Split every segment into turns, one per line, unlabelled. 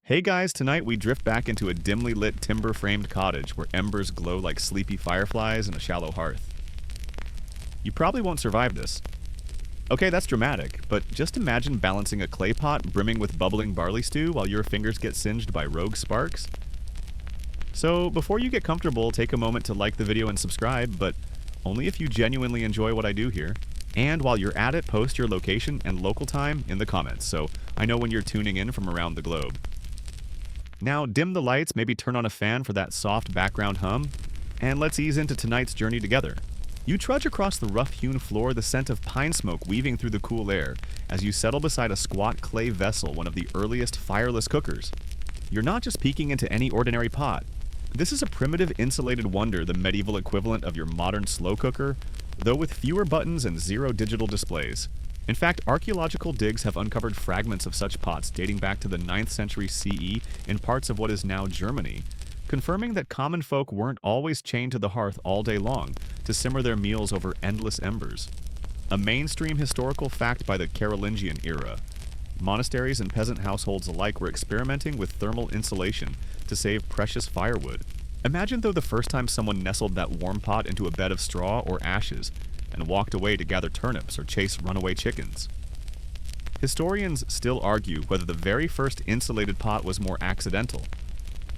Hey guys, tonight we drift back into a dimly lit timber-framed cottage where embers glow like sleepy fireflies in a shallow hearth. You probably won't survive this. Okay, that's dramatic, but just imagine balancing a clay pot brimming with bubbling barley stew while your fingers get singed by rogue sparks. So, before you get comfortable, take a moment to like the video and subscribe, but only if you genuinely enjoy what I do here. And while you're at it, post your location and local time in the comments so I know when you're tuning in from around the globe. Now, dim the lights, maybe turn on a fan for that soft background hum, and let's ease into tonight's journey together. You trudge across the rough-hewn floor, the scent of pine smoke weaving through the cool air as you settle beside a squat clay vessel, one of the earliest fireless cookers. You're not just peeking into any ordinary pot. This is a primitive insulated wonder, the medieval equivalent of your modern slow cooker, though with fewer buttons and zero digital displays. In fact, archaeological digs have uncovered fragments of such pots dating back to the 9th century CE in parts of what is now Germany, confirming that common folk weren't always chained to the hearth all day long to simmer their meals over endless embers. A mainstream historical fact by the Carolingian era. Monasteries and peasant households alike were experimenting with thermal insulation to save precious firewood. Imagine though the first time someone nestled that warm pot into a bed of straw or ashes and walked away to gather turnips or chase runaway chickens. Historians still argue whether the very first insulated pot was more accidental.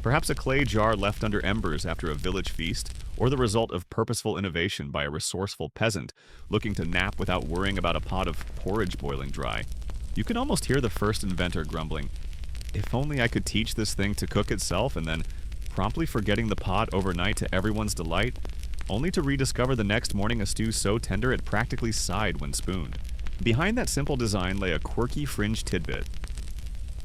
Perhaps a clay jar left under embers after a village feast, or the result of purposeful innovation by a resourceful peasant looking to nap without worrying about a pot of porridge boiling dry. You can almost hear the first inventor grumbling, "If only I could teach this thing to cook itself," and then promptly forgetting the pot overnight to everyone's delight, only to rediscover the next morning a stew so tender it practically sighed when spooned. Behind that simple design lay a quirky fringe tidbit.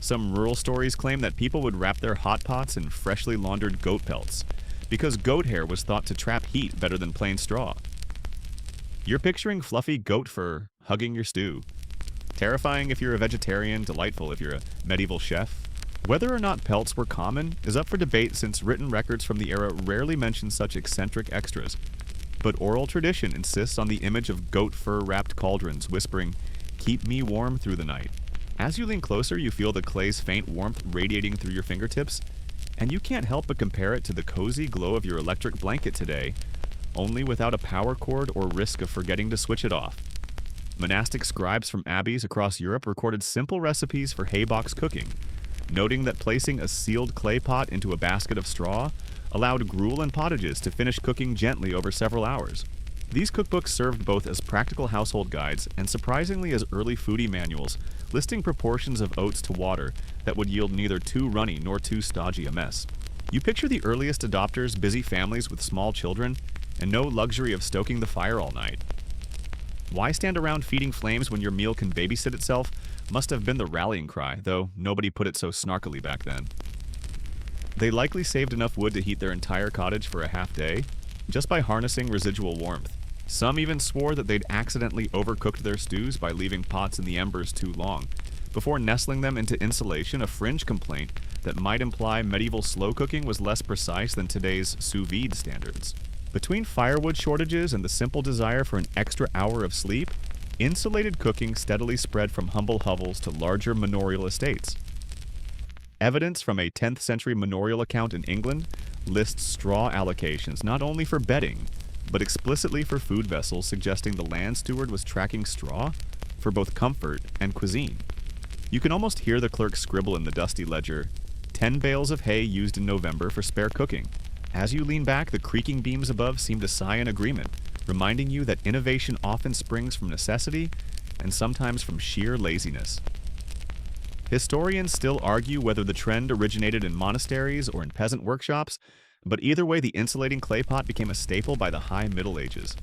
Some rural stories claim that people would wrap their hot pots in freshly laundered goat pelts, because goat hair was thought to trap heat better than plain straw. You're picturing fluffy goat fur hugging your stew. Terrifying if you're a vegetarian, delightful if you're a medieval chef. Whether or not pelts were common is up for debate since written records from the era rarely mention such eccentric extras. But oral tradition insists on the image of goat fur-wrapped cauldrons whispering, "Keep me warm through the night." As you lean closer, you feel the clay's faint warmth radiating through your fingertips, and you can't help but compare it to the cozy glow of your electric blanket today, only without a power cord or risk of forgetting to switch it off. Monastic scribes from abbeys across Europe recorded simple recipes for haybox cooking, noting that placing a sealed clay pot into a basket of straw allowed gruel and pottages to finish cooking gently over several hours. These cookbooks served both as practical household guides and surprisingly as early foodie manuals, listing proportions of oats to water that would yield neither too runny nor too stodgy a mess. You picture the earliest adopters, busy families with small children, and no luxury of stoking the fire all night. Why stand around feeding flames when your meal can babysit itself must have been the rallying cry, though nobody put it so snarkily back then. They likely saved enough wood to heat their entire cottage for a half day, just by harnessing residual warmth. Some even swore that they'd accidentally overcooked their stews by leaving pots in the embers too long, before nestling them into insulation, a fringe complaint that might imply medieval slow cooking was less precise than today's sous vide standards. Between firewood shortages and the simple desire for an extra hour of sleep, insulated cooking steadily spread from humble hovels to larger manorial estates. Evidence from a 10th century manorial account in England lists straw allocations not only for bedding, but explicitly for food vessels, suggesting the land steward was tracking straw for both comfort and cuisine. You can almost hear the clerk scribble in the dusty ledger, 10 bales of hay used in November for spare cooking. As you lean back, the creaking beams above seem to sigh in agreement, reminding you that innovation often springs from necessity and sometimes from sheer laziness. Historians still argue whether the trend originated in monasteries or in peasant workshops, but either way the insulating clay pot became a staple by the High Middle Ages.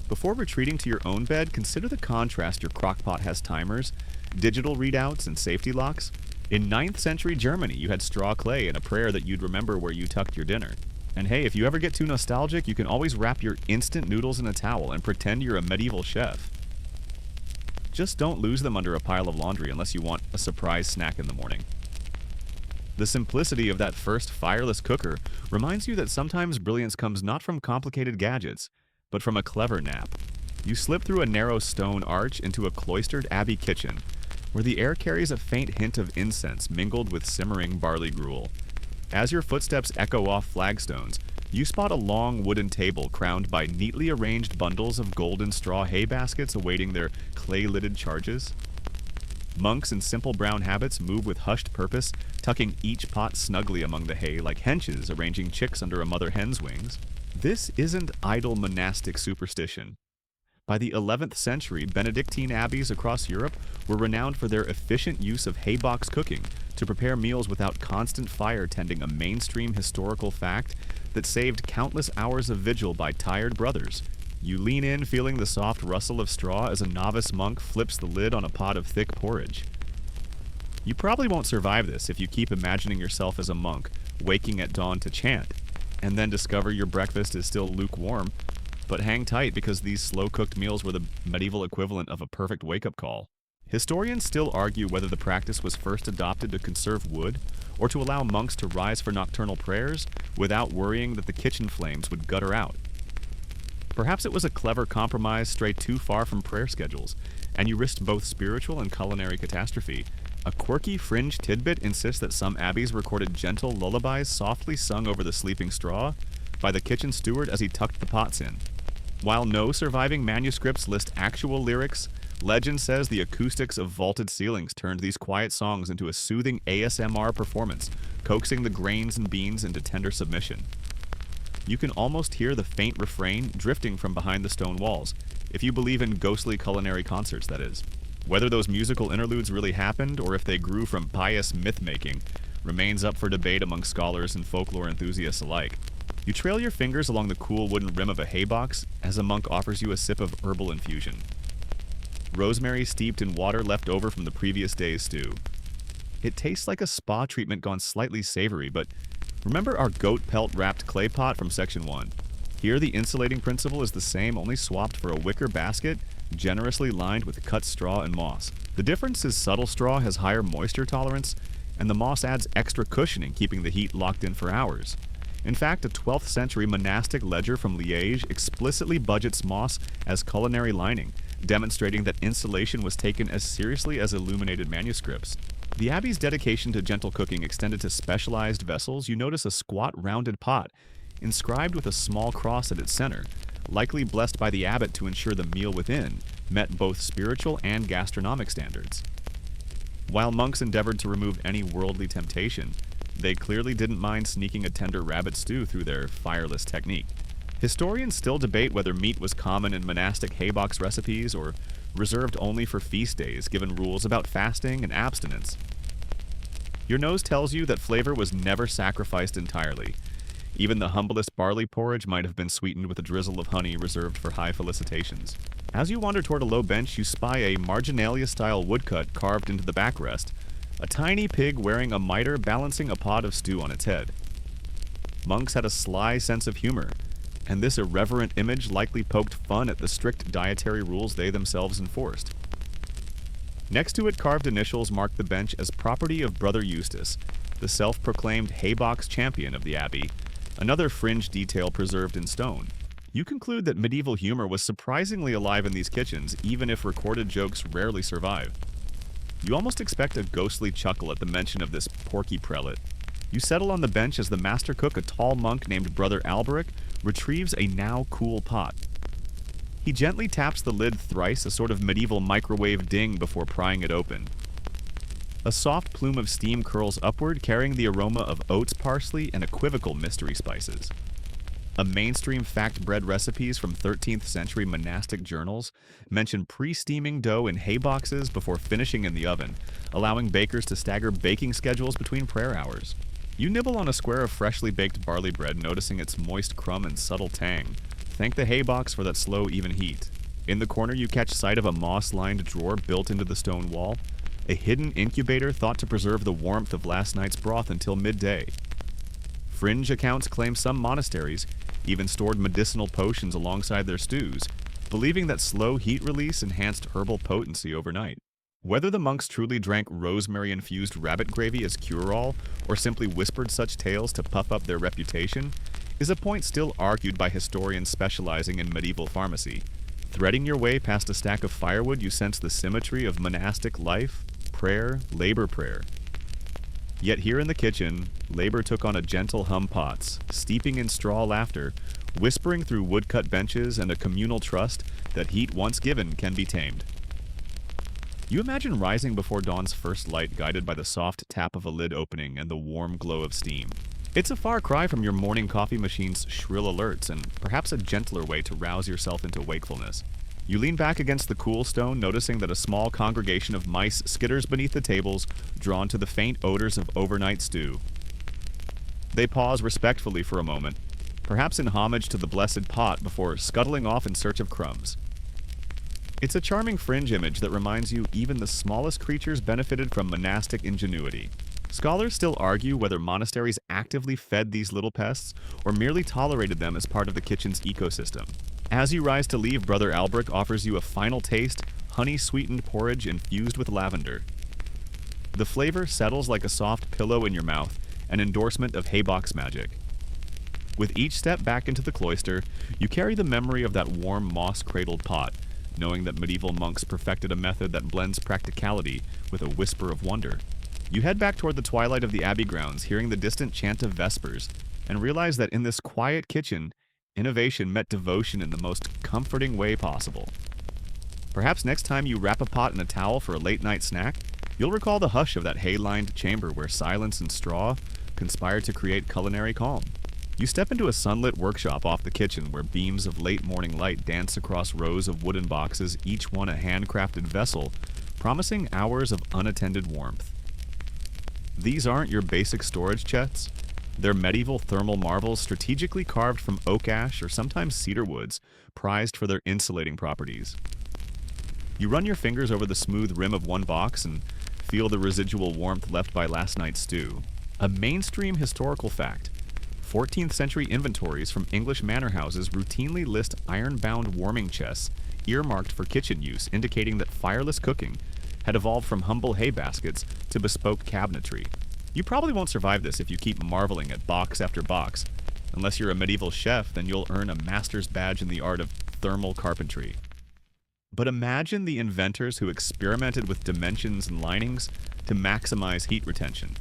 Before retreating to your own bed, consider the contrast your crockpot has timers, digital readouts, and safety locks. In 9th century Germany, you had straw clay and a prayer that you'd remember where you tucked your dinner. And hey, if you ever get too nostalgic, you can always wrap your instant noodles in a towel and pretend you're a medieval chef. Just don't lose them under a pile of laundry unless you want a surprise snack in the morning. The simplicity of that first fireless cooker reminds you that sometimes brilliance comes not from complicated gadgets, but from a clever nap. You slip through a narrow stone arch into a cloistered abbey kitchen, where the air carries a faint hint of incense mingled with simmering barley gruel. As your footsteps echo off flagstones, you spot a long wooden table crowned by neatly arranged bundles of golden straw hay baskets awaiting their clay-lidded charges. Monks in simple brown habits move with hushed purpose, tucking each pot snugly among the hay like henches arranging chicks under a mother hen's wings. This isn't idle monastic superstition. By the 11th century, Benedictine abbeys across Europe were renowned for their efficient use of haybox cooking to prepare meals without constant fire tending, a mainstream historical fact that saved countless hours of vigil by tired brothers. You lean in, feeling the soft rustle of straw as a novice monk flips the lid on a pot of thick porridge. You probably won't survive this if you keep imagining yourself as a monk, waking at dawn to chant, and then discover your breakfast is still lukewarm. But hang tight, because these slow-cooked meals were the medieval equivalent of a perfect wake-up call. Historians still argue whether the practice was first adopted to conserve wood or to allow monks to rise for nocturnal prayers without worrying that the kitchen flames would gutter out. Perhaps it was a clever compromise strayed too far from prayer schedules, and you risked both spiritual and culinary catastrophe. A quirky fringe tidbit insists that some abbeys recorded gentle lullabies softly sung over the sleeping straw by the kitchen steward as he tucked the pots in. While no surviving manuscripts list actual lyrics, legend says the acoustics of vaulted ceilings turned these quiet songs into a soothing ASMR performance, coaxing the grains and beans into tender submission. You can almost hear the faint refrain drifting from behind the stone walls, if you believe in ghostly culinary concerts, that is. Whether those musical interludes really happened or if they grew from pious myth-making remains up for debate among scholars and folklore enthusiasts alike. You trail your fingers along the cool wooden rim of a haybox as a monk offers you a sip of herbal infusion. Rosemary steeped in water left over from the previous day's stew. It tastes like a spa treatment gone slightly savory, but remember our goat pelt wrapped clay pot from section 1? Here the insulating principle is the same, only swapped for a wicker basket generously lined with cut straw and moss. The difference is subtle straw has higher moisture tolerance, and the moss adds extra cushioning, keeping the heat locked in for hours. In fact, a 12th century monastic ledger from Liège explicitly budgets moss as culinary lining, demonstrating that insulation was taken as seriously as illuminated manuscripts. The abbey's dedication to gentle cooking extended to specialized vessels. You notice a squat rounded pot, inscribed with a small cross at its center, likely blessed by the abbot to ensure the meal within met both spiritual and gastronomic standards. While monks endeavored to remove any worldly temptation, they clearly didn't mind sneaking a tender rabbit stew through their fireless technique. Historians still debate whether meat was common in monastic haybox recipes or reserved only for feast days, given rules about fasting and abstinence. Your nose tells you that flavor was never sacrificed entirely. Even the humblest barley porridge might have been sweetened with a drizzle of honey reserved for high felicitations. As you wander toward a low bench, you spy a marginalia-style woodcut carved into the backrest, a tiny pig wearing a mitre balancing a pot of stew on its head. Monks had a sly sense of humor, and this irreverent image likely poked fun at the strict dietary rules they themselves enforced. Next to it, carved initials mark the bench as property of Brother Eustace, the self-proclaimed haybox champion of the abbey, another fringe detail preserved in stone. You conclude that medieval humor was surprisingly alive in these kitchens, even if recorded jokes rarely survive. You almost expect a ghostly chuckle at the mention of this porky prelate. You settle on the bench as the master cook, a tall monk named Brother Alberic, retrieves a now cool pot. He gently taps the lid thrice, a sort of medieval microwave ding before prying it open. A soft plume of steam curls upward, carrying the aroma of oats, parsley, and equivocal mystery spices. A mainstream fact bread recipes from 13th century monastic journals mention pre-steaming dough in hay boxes before finishing in the oven, allowing bakers to stagger baking schedules between prayer hours. You nibble on a square of freshly baked barley bread, noticing its moist crumb and subtle tang. Thank the hay box for that slow, even heat. In the corner, you catch sight of a moss-lined drawer built into the stone wall, a hidden incubator thought to preserve the warmth of last night's broth until midday. Fringe accounts claim some monasteries even stored medicinal potions alongside their stews, believing that slow heat release enhanced herbal potency overnight. Whether the monks truly drank rosemary-infused rabbit gravy as cure-all, or simply whispered such tales to puff up their reputation, is a point still argued by historians specializing in medieval pharmacy. Threading your way past a stack of firewood, you sense the symmetry of monastic life prayer, labor prayer. Yet here in the kitchen, labor took on a gentle hum pots, steeping in straw laughter, whispering through woodcut benches and a communal trust that heat once given can be tamed. You imagine rising before dawn's first light guided by the soft tap of a lid opening and the warm glow of steam. It's a far cry from your morning coffee machine's shrill alerts and perhaps a gentler way to rouse yourself into wakefulness. You lean back against the cool stone, noticing that a small congregation of mice skitters beneath the tables, drawn to the faint odors of overnight stew. They pause respectfully for a moment, perhaps in homage to the blessed pot, before scuttling off in search of crumbs. It's a charming fringe image that reminds you even the smallest creatures benefited from monastic ingenuity. Scholars still argue whether monasteries actively fed these little pests or merely tolerated them as part of the kitchen's ecosystem. As you rise to leave, Brother Albrecht offers you a final taste, honey-sweetened porridge infused with lavender. The flavor settles like a soft pillow in your mouth, an endorsement of haybox magic. With each step back into the cloister, you carry the memory of that warm, moss-cradled pot, knowing that medieval monks perfected a method that blends practicality with a whisper of wonder. You head back toward the twilight of the abbey grounds, hearing the distant chant of vespers, and realize that in this quiet kitchen, innovation met devotion in the most comforting way possible. Perhaps next time you wrap a pot in a towel for a late-night snack, you'll recall the hush of that hay-lined chamber where silence and straw conspire to create culinary calm. You step into a sunlit workshop off the kitchen where beams of late-morning light dance across rows of wooden boxes, each one a handcrafted vessel, promising hours of unattended warmth. These aren't your basic storage chests. They're medieval thermal marvels strategically carved from oak ash or sometimes cedar woods, prized for their insulating properties. You run your fingers over the smooth rim of one box and feel the residual warmth left by last night's stew. A mainstream historical fact: 14th century inventories from English manor houses routinely list iron-bound warming chests earmarked for kitchen use, indicating that fireless cooking had evolved from humble hay baskets to bespoke cabinetry. You probably won't survive this if you keep marveling at box after box. Unless you're a medieval chef, then you'll earn a master's badge in the art of thermal carpentry. But imagine the inventors who experimented with dimensions and linings to maximize heat retention.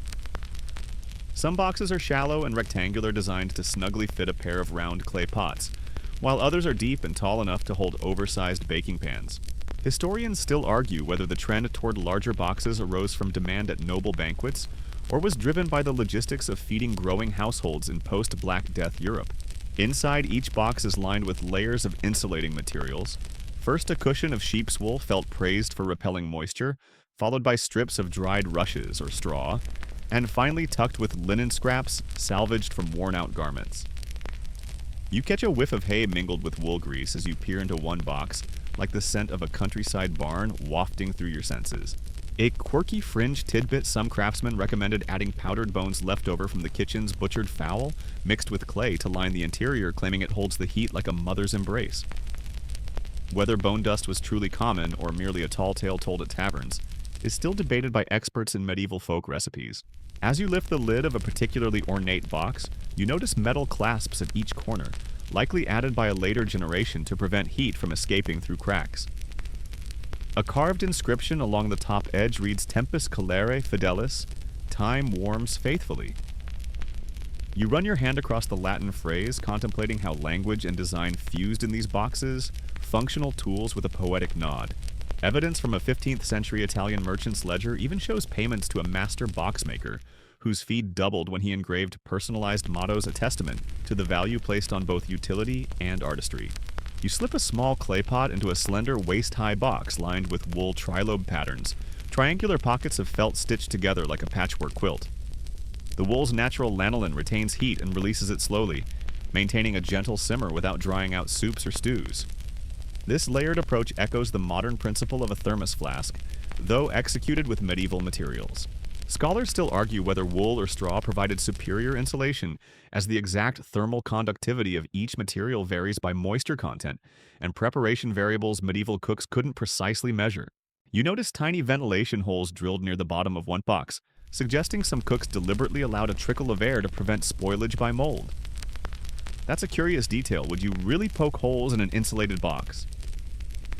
Some boxes are shallow and rectangular, designed to snugly fit a pair of round clay pots, while others are deep and tall enough to hold oversized baking pans. Historians still argue whether the trend toward larger boxes arose from demand at noble banquets or was driven by the logistics of feeding growing households in post-Black Death Europe. Inside each box is lined with layers of insulating materials. First, a cushion of sheep's wool felt praised for repelling moisture, followed by strips of dried rushes or straw, and finally tucked with linen scraps salvaged from worn-out garments. You catch a whiff of hay mingled with wool grease as you peer into one box, like the scent of a countryside barn wafting through your senses. A quirky fringe tidbit: some craftsmen recommended adding powdered bones left over from the kitchen's butchered fowl, mixed with clay to line the interior, claiming it holds the heat like a mother's embrace. Whether bone dust was truly common or merely a tall tale told at taverns is still debated by experts in medieval folk recipes. As you lift the lid of a particularly ornate box, you notice metal clasps at each corner, likely added by a later generation to prevent heat from escaping through cracks. A carved inscription along the top edge reads "Tempus Calere Fidelis," "Time warms faithfully." You run your hand across the Latin phrase, contemplating how language and design fused in these boxes, functional tools with a poetic nod. Evidence from a 15th century Italian merchant's ledger even shows payments to a master boxmaker, whose fee doubled when he engraved personalized mottos, a testament to the value placed on both utility and artistry. You slip a small clay pot into a slender waist-high box lined with wool trilobe patterns, triangular pockets of felt stitched together like a patchwork quilt. The wool's natural lanolin retains heat and releases it slowly, maintaining a gentle simmer without drying out soups or stews. This layered approach echoes the modern principle of a thermos flask, though executed with medieval materials. Scholars still argue whether wool or straw provided superior insulation, as the exact thermal conductivity of each material varies by moisture content, and preparation variables medieval cooks couldn't precisely measure. You notice tiny ventilation holes drilled near the bottom of one box, suggesting some cooks deliberately allowed a trickle of air to prevent spoilage by mold. That's a curious detail. Would you really poke holes in an insulated box?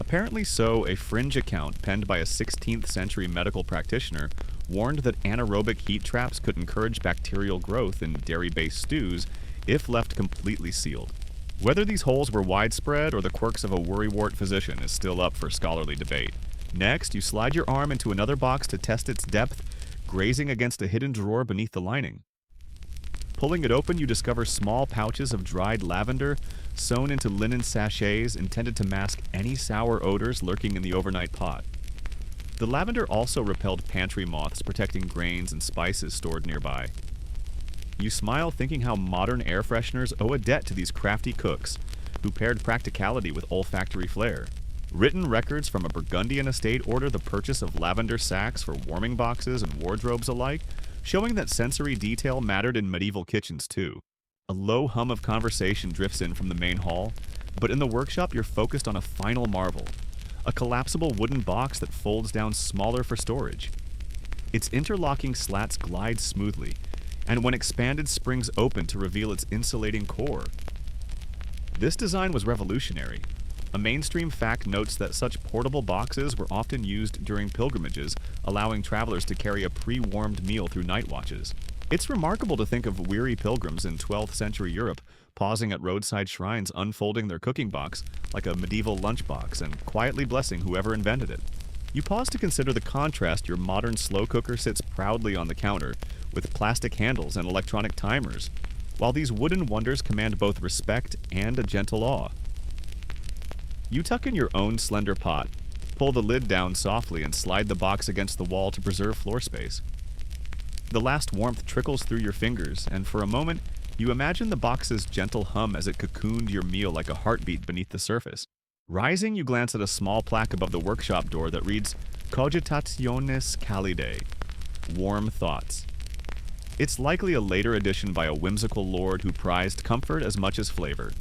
Apparently so, a fringe account penned by a 16th century medical practitioner warned that anaerobic heat traps could encourage bacterial growth in dairy-based stews if left completely sealed. Whether these holes were widespread or the quirks of a worrywart physician is still up for scholarly debate. Next, you slide your arm into another box to test its depth, grazing against a hidden drawer beneath the lining. Pulling it open, you discover small pouches of dried lavender sewn into linen sachets intended to mask any sour odors lurking in the overnight pot. The lavender also repelled pantry moths, protecting grains and spices stored nearby. You smile, thinking how modern air fresheners owe a debt to these crafty cooks, who paired practicality with olfactory flair. Written records from a Burgundian estate order the purchase of lavender sacks for warming boxes and wardrobes alike, showing that sensory detail mattered in medieval kitchens too. A low hum of conversation drifts in from the main hall, but in the workshop you're focused on a final marvel, a collapsible wooden box that folds down smaller for storage. Its interlocking slats glide smoothly, and when expanded springs open to reveal its insulating core. This design was revolutionary. A mainstream fact notes that such portable boxes were often used during pilgrimages, allowing travelers to carry a pre-warmed meal through night watches. It's remarkable to think of weary pilgrims in 12th century Europe pausing at roadside shrines, unfolding their cooking box like a medieval lunchbox and quietly blessing whoever invented it. You pause to consider the contrast. Your modern slow cooker sits proudly on the counter with plastic handles and electronic timers, while these wooden wonders command both respect and a gentle awe. You tuck in your own slender pot, pull the lid down softly, and slide the box against the wall to preserve floor space. The last warmth trickles through your fingers, and for a moment, you imagine the box's gentle hum as it cocooned your meal like a heartbeat beneath the surface. Rising, you glance at a small plaque above the workshop door that reads, Cogitationes Calidae, Warm Thoughts. It's likely a later addition by a whimsical lord who prized comfort as much as flavor.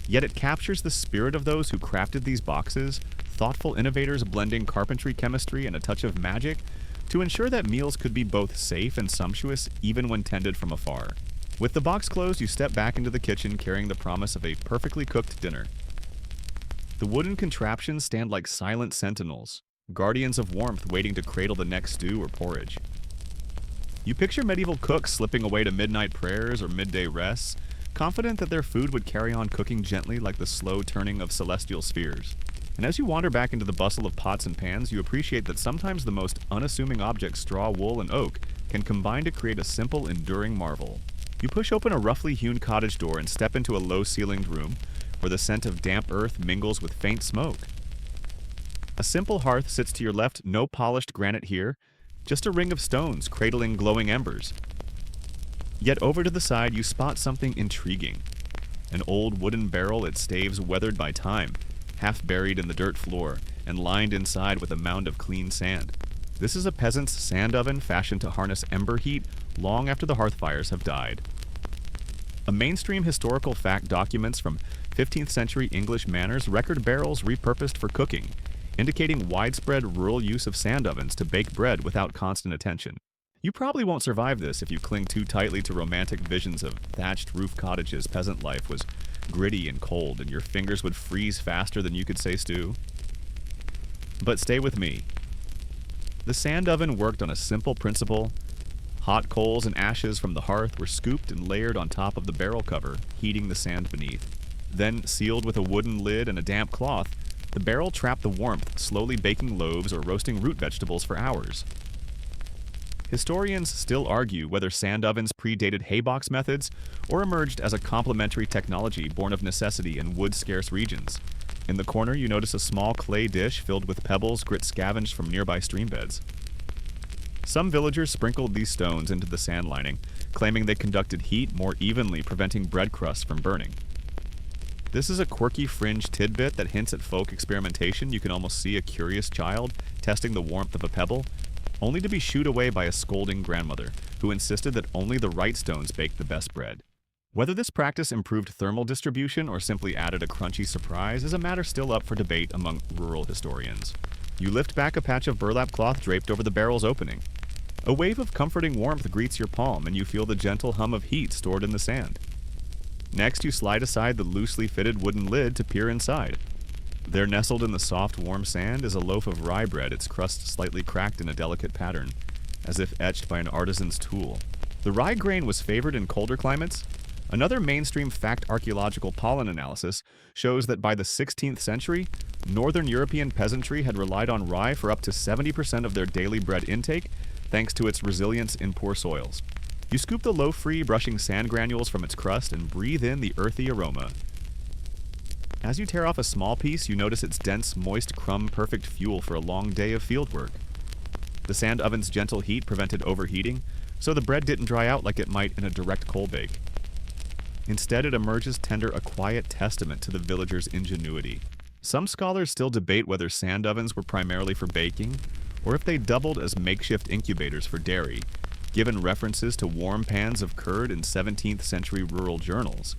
Yet it captures the spirit of those who crafted these boxes, thoughtful innovators blending carpentry chemistry and a touch of magic to ensure that meals could be both safe and sumptuous even when tended from afar. With the box closed, you step back into the kitchen carrying the promise of a perfectly cooked dinner. The wooden contraptions stand like silent sentinels, guardians of warmth waiting to cradle the next stew or porridge. You picture medieval cooks slipping away to midnight prayers or midday rests, confident that their food would carry on cooking gently like the slow turning of celestial spheres. And as you wander back into the bustle of pots and pans, you appreciate that sometimes the most unassuming objects, straw, wool, and oak, can combine to create a simple, enduring marvel. You push open a roughly hewn cottage door and step into a low-ceilinged room where the scent of damp earth mingles with faint smoke. A simple hearth sits to your left, no polished granite here, just a ring of stones cradling glowing embers. Yet over to the side you spot something intriguing. An old wooden barrel, its staves weathered by time, half buried in the dirt floor, and lined inside with a mound of clean sand. This is a peasant's sand oven fashioned to harness ember heat long after the hearth fires have died. A mainstream historical fact documents from 15th century English manors record barrels repurposed for cooking, indicating widespread rural use of sand ovens to bake bread without constant attention. You probably won't survive this if you cling too tightly to romantic visions of thatched roof cottages. Peasant life was gritty and cold, and your fingers would freeze faster than you could say stew. But stay with me. The sand oven worked on a simple principle. Hot coals and ashes from the hearth were scooped and layered on top of the barrel cover, heating the sand beneath. Then, sealed with a wooden lid and a damp cloth, the barrel trapped the warmth, slowly baking loaves or roasting root vegetables for hours. Historians still argue whether sand ovens predated haybox methods or emerged as a complementary technology born of necessity in wood-scarce regions. In the corner, you notice a small clay dish filled with pebbles grit scavenged from nearby stream beds. Some villagers sprinkled these stones into the sand lining, claiming they conducted heat more evenly, preventing bread crusts from burning. This is a quirky fringe tidbit that hints at folk experimentation. You can almost see a curious child testing the warmth of a pebble, only to be shooed away by a scolding grandmother, who insisted that only the right stones baked the best bread. Whether this practice improved thermal distribution or simply added a crunchy surprise is a matter still up for debate among rural historians. You lift back a patch of burlap cloth draped over the barrel's opening. A wave of comforting warmth greets your palm, and you feel the gentle hum of heat stored in the sand. Next, you slide aside the loosely fitted wooden lid to peer inside. There, nestled in the soft, warm sand, is a loaf of rye bread, its crust slightly cracked in a delicate pattern, as if etched by an artisan's tool. The rye grain was favored in colder climates. Another mainstream fact archaeological pollen analysis shows that by the 16th century, Northern European peasantry had relied on rye for up to 70% of their daily bread intake, thanks to its resilience in poor soils. You scoop the loaf free, brushing sand granules from its crust, and breathe in the earthy aroma. As you tear off a small piece, you notice its dense, moist crumb, perfect fuel for a long day of fieldwork. The sand oven's gentle heat prevented overheating, so the bread didn't dry out like it might in a direct coal bake. Instead, it emerges tender, a quiet testament to the villagers' ingenuity. Some scholars still debate whether sand ovens were primarily for baking, or if they doubled as makeshift incubators for dairy, given references to warm pans of curd in 17th century rural journals.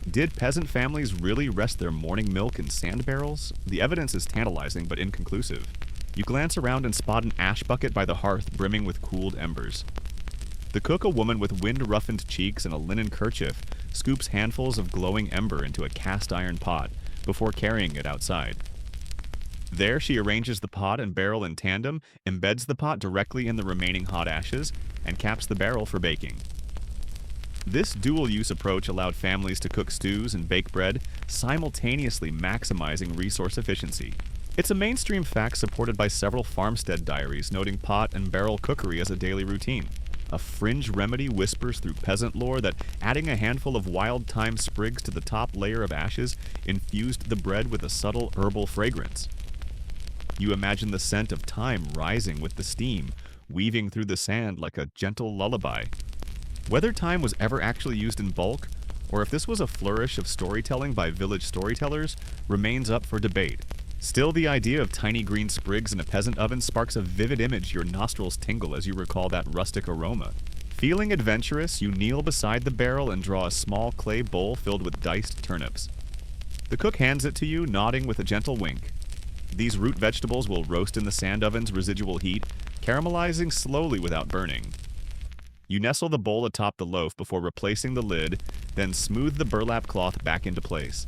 Did peasant families really rest their morning milk in sand barrels? The evidence is tantalizing but inconclusive. You glance around and spot an ash bucket by the hearth brimming with cooled embers. The cook, a woman with wind-roughened cheeks and a linen kerchief, scoops handfuls of glowing ember into a cast-iron pot before carrying it outside. There, she arranges the pot and barrel in tandem, embeds the pot directly in the remaining hot ashes, and caps the barrel for baking. This dual-use approach allowed families to cook stews and bake bread, simultaneously maximizing resource efficiency. It's a mainstream fact supported by several farmstead diaries noting pot and barrel cookery as a daily routine. A fringe remedy whispers through peasant lore that adding a handful of wild thyme sprigs to the top layer of ashes infused the bread with a subtle herbal fragrance. You imagine the scent of thyme rising with the steam, weaving through the sand like a gentle lullaby. Whether thyme was ever actually used in bulk, or if this was a flourish of storytelling by village storytellers, remains up for debate. Still, the idea of tiny green sprigs in a peasant oven sparks a vivid image your nostrils tingle as you recall that rustic aroma. Feeling adventurous, you kneel beside the barrel and draw a small clay bowl filled with diced turnips. The cook hands it to you, nodding with a gentle wink. These root vegetables will roast in the sand oven's residual heat, caramelizing slowly without burning. You nestle the bowl atop the loaf before replacing the lid, then smooth the burlap cloth back into place.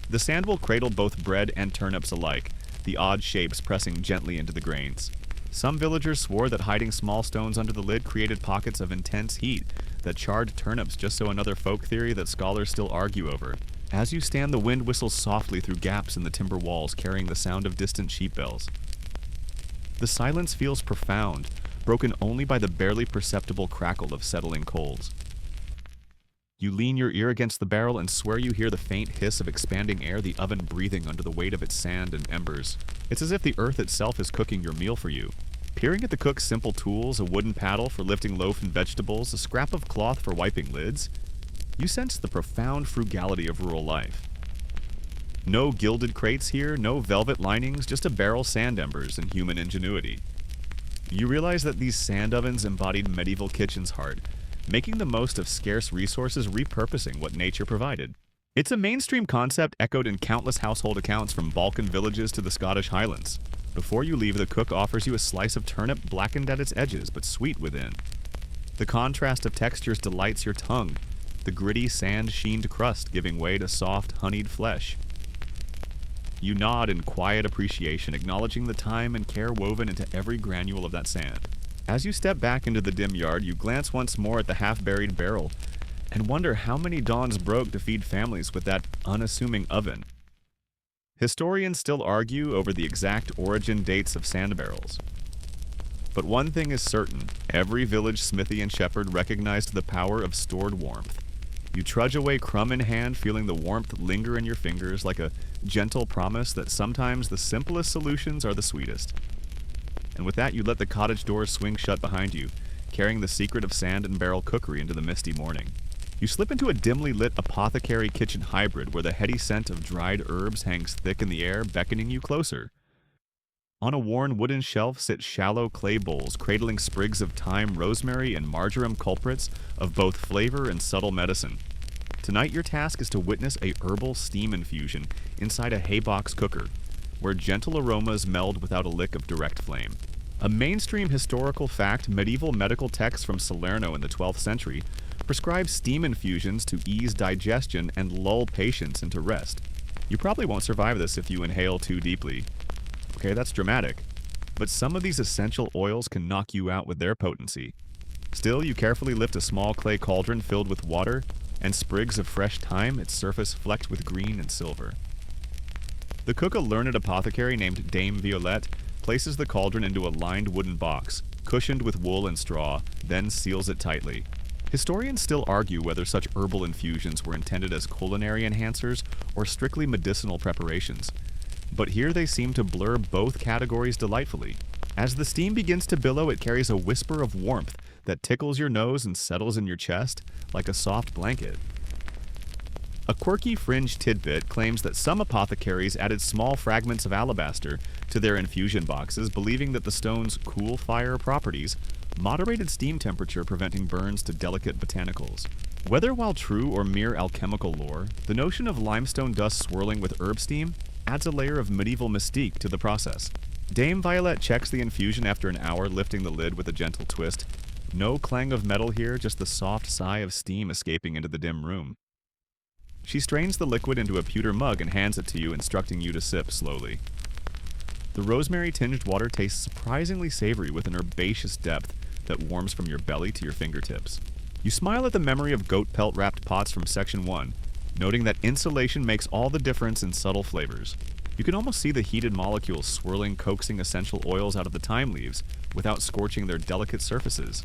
The sand will cradle both bread and turnips alike, the odd shapes pressing gently into the grains. Some villagers swore that hiding small stones under the lid created pockets of intense heat that charred turnips, just so another folk theory that scholars still argue over. As you stand, the wind whistles softly through gaps in the timber walls, carrying the sound of distant sheep bells. The silence feels profound, broken only by the barely perceptible crackle of settling coals. You lean your ear against the barrel and swear you hear the faint hiss of expanding air, the oven breathing under the weight of its sand and embers. It's as if the earth itself is cooking your meal for you. Peering at the cook's simple tools, a wooden paddle for lifting loaf and vegetables, a scrap of cloth for wiping lids, you sense the profound frugality of rural life. No gilded crates here, no velvet linings, just a barrel, sand embers, and human ingenuity. You realize that these sand ovens embodied medieval kitchen's heart, making the most of scarce resources, repurposing what nature provided. It's a mainstream concept echoed in countless household accounts from Balkan villages to the Scottish Highlands. Before you leave, the cook offers you a slice of turnip blackened at its edges but sweet within. The contrast of textures delights your tongue, the gritty sand-sheened crust giving way to soft, honeyed flesh. You nod in quiet appreciation, acknowledging the time and care woven into every granule of that sand. As you step back into the dim yard, you glance once more at the half-buried barrel and wonder how many dawns broke to feed families with that unassuming oven. Historians still argue over the exact origin dates of sand barrels. But one thing is certain, every village smithy and shepherd recognized the power of stored warmth. You trudge away crumb in hand, feeling the warmth linger in your fingers like a gentle promise that sometimes the simplest solutions are the sweetest. And with that, you let the cottage doors swing shut behind you, carrying the secret of sand and barrel cookery into the misty morning. You slip into a dimly lit apothecary kitchen hybrid where the heady scent of dried herbs hangs thick in the air, beckoning you closer. On a worn wooden shelf sit shallow clay bowls, cradling sprigs of thyme, rosemary, and marjoram, culprits of both flavor and subtle medicine. Tonight your task is to witness a herbal steam infusion inside a haybox cooker, where gentle aromas meld without a lick of direct flame. A mainstream historical fact, medieval medical texts from Salerno in the 12th century prescribe steam infusions to ease digestion and lull patients into rest. You probably won't survive this if you inhale too deeply. Okay, that's dramatic. But some of these essential oils can knock you out with their potency. Still, you carefully lift a small clay cauldron filled with water and sprigs of fresh thyme, its surface flecked with green and silver. The cook, a learned apothecary named Dame Violette, places the cauldron into a lined wooden box, cushioned with wool and straw, then seals it tightly. Historians still argue whether such herbal infusions were intended as culinary enhancers or strictly medicinal preparations. But here they seem to blur both categories delightfully. As the steam begins to billow, it carries a whisper of warmth that tickles your nose and settles in your chest like a soft blanket. A quirky fringe tidbit claims that some apothecaries added small fragments of alabaster to their infusion boxes, believing that the stone's cool fire properties moderated steam temperature, preventing burns to delicate botanicals. Whether while true or mere alchemical lore, the notion of limestone dust swirling with herb steam adds a layer of medieval mystique to the process. Dame Violette checks the infusion after an hour, lifting the lid with a gentle twist. No clang of metal here, just the soft sigh of steam escaping into the dim room. She strains the liquid into a pewter mug and hands it to you, instructing you to sip slowly. The rosemary-tinged water tastes surprisingly savory with an herbaceous depth that warms from your belly to your fingertips. You smile at the memory of goat pelt-wrapped pots from Section 1, noting that insulation makes all the difference in subtle flavors. You can almost see the heated molecules swirling, coaxing essential oils out of the thyme leaves without scorching their delicate surfaces.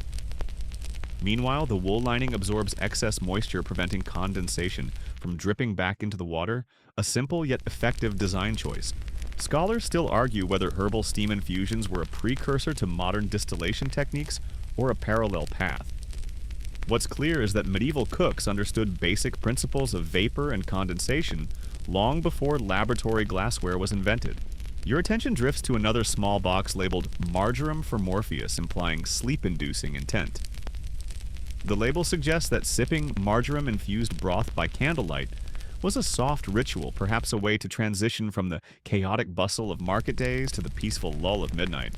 Meanwhile, the wool lining absorbs excess moisture, preventing condensation from dripping back into the water, a simple yet effective design choice. Scholars still argue whether herbal steam infusions were a precursor to modern distillation techniques or a parallel path. What's clear is that medieval cooks understood basic principles of vapor and condensation long before laboratory glassware was invented. Your attention drifts to another small box labeled Marjoram for Morpheus, implying sleep-inducing intent. The label suggests that sipping marjoram-infused broth by candlelight was a soft ritual, perhaps a way to transition from the chaotic bustle of market days to the peaceful lull of midnight.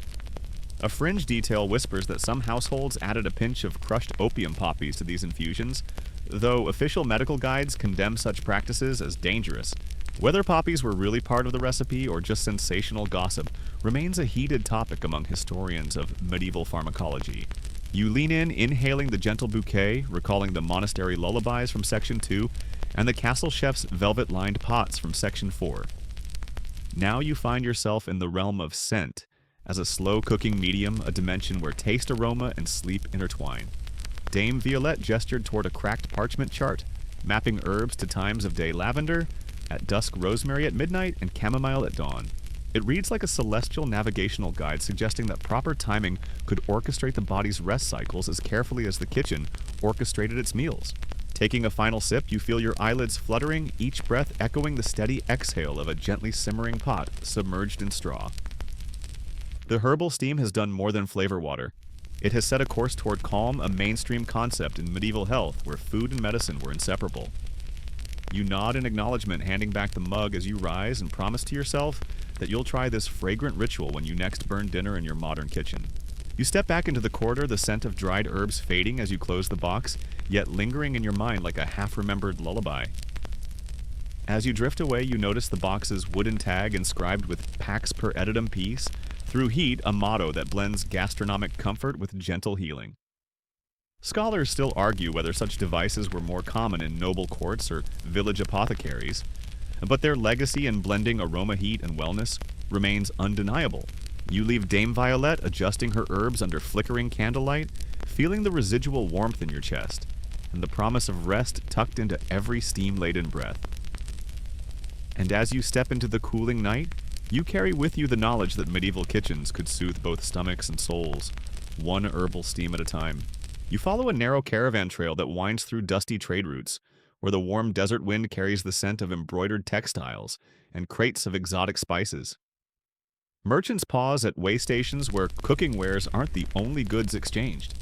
A fringe detail whispers that some households added a pinch of crushed opium poppies to these infusions, though official medical guides condemn such practices as dangerous. Whether poppies were really part of the recipe or just sensational gossip remains a heated topic among historians of medieval pharmacology. You lean in, inhaling the gentle bouquet, recalling the monastery lullabies from Section 2 and the castle chef's velvet-lined pots from Section 4. Now you find yourself in the realm of scent, as a slow-cooking medium, a dimension where taste, aroma, and sleep intertwine. Dame Violette gestured toward a cracked parchment chart, mapping herbs to times of day: lavender, at dusk rosemary at midnight, and chamomile at dawn. It reads like a celestial navigational guide, suggesting that proper timing could orchestrate the body's rest cycles as carefully as the kitchen orchestrated its meals. Taking a final sip, you feel your eyelids fluttering, each breath echoing the steady exhale of a gently simmering pot submerged in straw. The herbal steam has done more than flavor water. It has set a course toward calm, a mainstream concept in medieval health where food and medicine were inseparable. You nod in acknowledgement, handing back the mug as you rise and promise to yourself that you'll try this fragrant ritual when you next burn dinner in your modern kitchen. You step back into the corridor, the scent of dried herbs fading as you close the box, yet lingering in your mind like a half-remembered lullaby. As you drift away, you notice the box's wooden tag inscribed with "Pax per editum piece," through heat, a motto that blends gastronomic comfort with gentle healing. Scholars still argue whether such devices were more common in noble courts or village apothecaries, but their legacy in blending aroma, heat, and wellness remains undeniable. You leave Dame Violette adjusting her herbs under flickering candlelight, feeling the residual warmth in your chest, and the promise of rest tucked into every steam-laden breath. And as you step into the cooling night, you carry with you the knowledge that medieval kitchens could soothe both stomachs and souls, one herbal steam at a time. You follow a narrow caravan trail that winds through dusty trade routes, where the warm desert wind carries the scent of embroidered textiles and crates of exotic spices. Merchants pause at way stations where cooking wares aren't the only goods exchanged.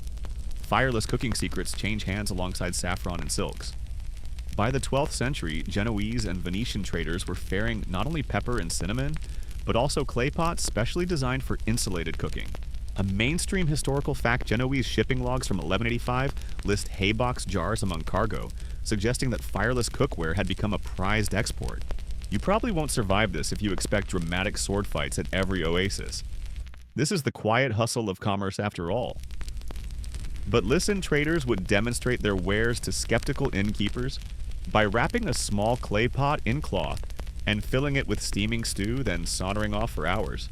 Fireless cooking secrets change hands alongside saffron and silks. By the 12th century, Genoese and Venetian traders were ferrying not only pepper and cinnamon, but also clay pots specially designed for insulated cooking. A mainstream historical fact, Genoese shipping logs from 1185 list haybox jars among cargo, suggesting that fireless cookware had become a prized export. You probably won't survive this if you expect dramatic sword fights at every oasis. This is the quiet hustle of commerce after all. But listen, traders would demonstrate their wares to skeptical innkeepers by wrapping a small clay pot in cloth and filling it with steaming stew, then sauntering off for hours.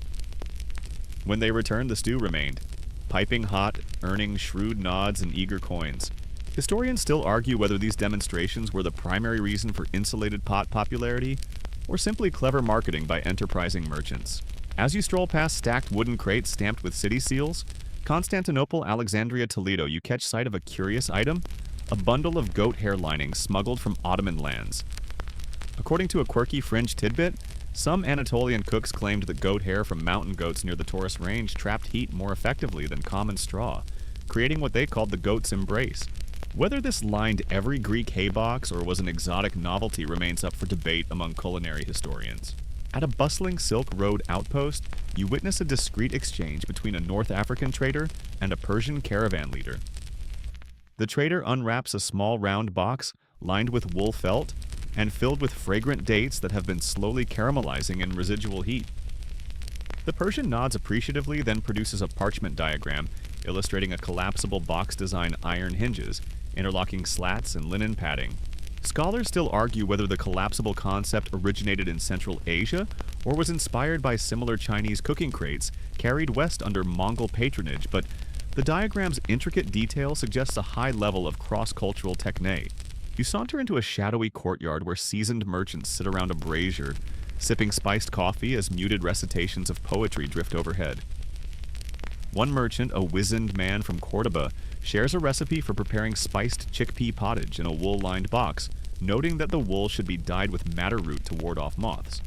When they returned, the stew remained, piping hot, earning shrewd nods and eager coins. Historians still argue whether these demonstrations were the primary reason for insulated pot popularity, or simply clever marketing by enterprising merchants. As you stroll past stacked wooden crates stamped with city seals, Constantinople, Alexandria, Toledo, you catch sight of a curious item, a bundle of goat hair linings smuggled from Ottoman lands. According to a quirky fringe tidbit, some Anatolian cooks claimed that goat hair from mountain goats near the Taurus Range trapped heat more effectively than common straw, creating what they called the goat's embrace. Whether this lined every Greek haybox or was an exotic novelty remains up for debate among culinary historians. At a bustling Silk Road outpost, you witness a discreet exchange between a North African trader and a Persian caravan leader. The trader unwraps a small round box lined with wool felt and filled with fragrant dates that have been slowly caramelizing in residual heat. The Persian nods appreciatively, then produces a parchment diagram illustrating a collapsible box design iron hinges, interlocking slats and linen padding. Scholars still argue whether the collapsible concept originated in Central Asia or was inspired by similar Chinese cooking crates carried west under Mongol patronage, but the diagram's intricate detail suggests a high level of cross-cultural techne. You saunter into a shadowy courtyard where seasoned merchants sit around a brazier, sipping spiced coffee as muted recitations of poetry drift overhead. One merchant, a wizened man from Cordoba, shares a recipe for preparing spiced chickpea pottage in a wool-lined box, noting that the wool should be dyed with madder root to ward off moths.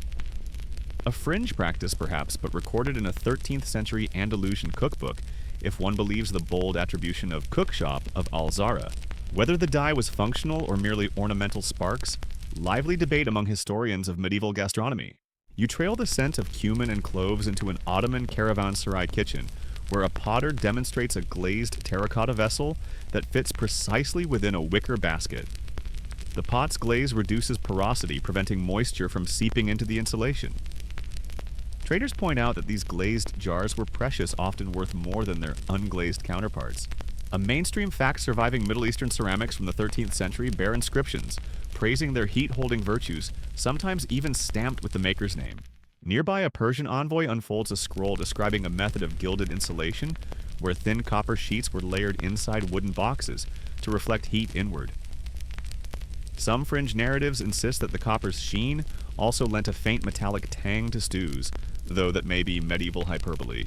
A fringe practice, perhaps, but recorded in a 13th century Andalusian cookbook, if one believes the bold attribution of cookshop of Al-Zara. Whether the dye was functional or merely ornamental sparks, lively debate among historians of medieval gastronomy. You trail the scent of cumin and cloves into an Ottoman caravanserai kitchen, where a potter demonstrates a glazed terracotta vessel that fits precisely within a wicker basket. The pot's glaze reduces porosity, preventing moisture from seeping into the insulation. Traders point out that these glazed jars were precious, often worth more than their unglazed counterparts. A mainstream fact surviving Middle Eastern ceramics from the 13th century bear inscriptions, praising their heat-holding virtues, sometimes even stamped with the maker's name. Nearby, a Persian envoy unfolds a scroll describing a method of gilded insulation, where thin copper sheets were layered inside wooden boxes to reflect heat inward. Some fringe narratives insist that the copper's sheen also lent a faint metallic tang to stews, though that may be medieval hyperbole.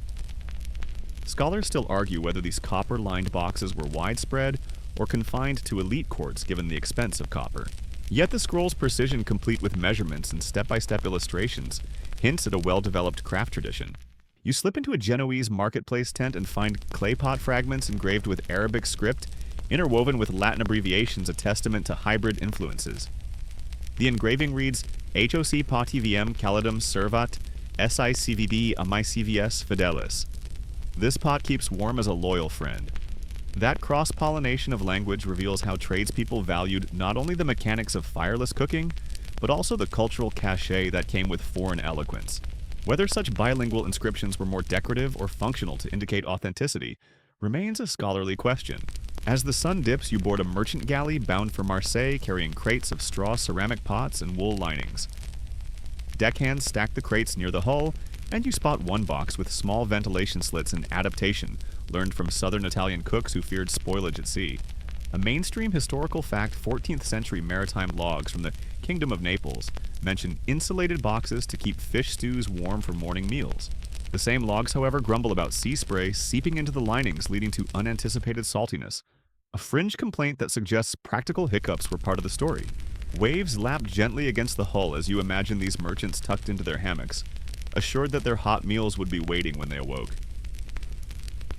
Scholars still argue whether these copper-lined boxes were widespread or confined to elite courts given the expense of copper. Yet the scroll's precision, complete with measurements and step-by-step illustrations, hints at a well-developed craft tradition. You slip into a Genoese marketplace tent and find clay pot fragments engraved with Arabic script, interwoven with Latin abbreviations, a testament to hybrid influences. The engraving reads, HOC potivm calidum servat, SICVD amicvs fidelis. This pot keeps warm as a loyal friend. That cross-pollination of language reveals how tradespeople valued not only the mechanics of fireless cooking, but also the cultural cachet that came with foreign eloquence. Whether such bilingual inscriptions were more decorative or functional to indicate authenticity remains a scholarly question. As the sun dips, you board a merchant galley bound for Marseille, carrying crates of straw ceramic pots and wool linings. Deckhands stack the crates near the hull, and you spot one box with small ventilation slits and adaptation, learned from southern Italian cooks who feared spoilage at sea. A mainstream historical fact, 14th century maritime logs from the Kingdom of Naples mention insulated boxes to keep fish stews warm for morning meals. The same logs, however, grumble about sea spray seeping into the linings, leading to unanticipated saltiness. A fringe complaint that suggests practical hiccups were part of the story. Waves lap gently against the hull as you imagine these merchants tucked into their hammocks, assured that their hot meals would be waiting when they awoke.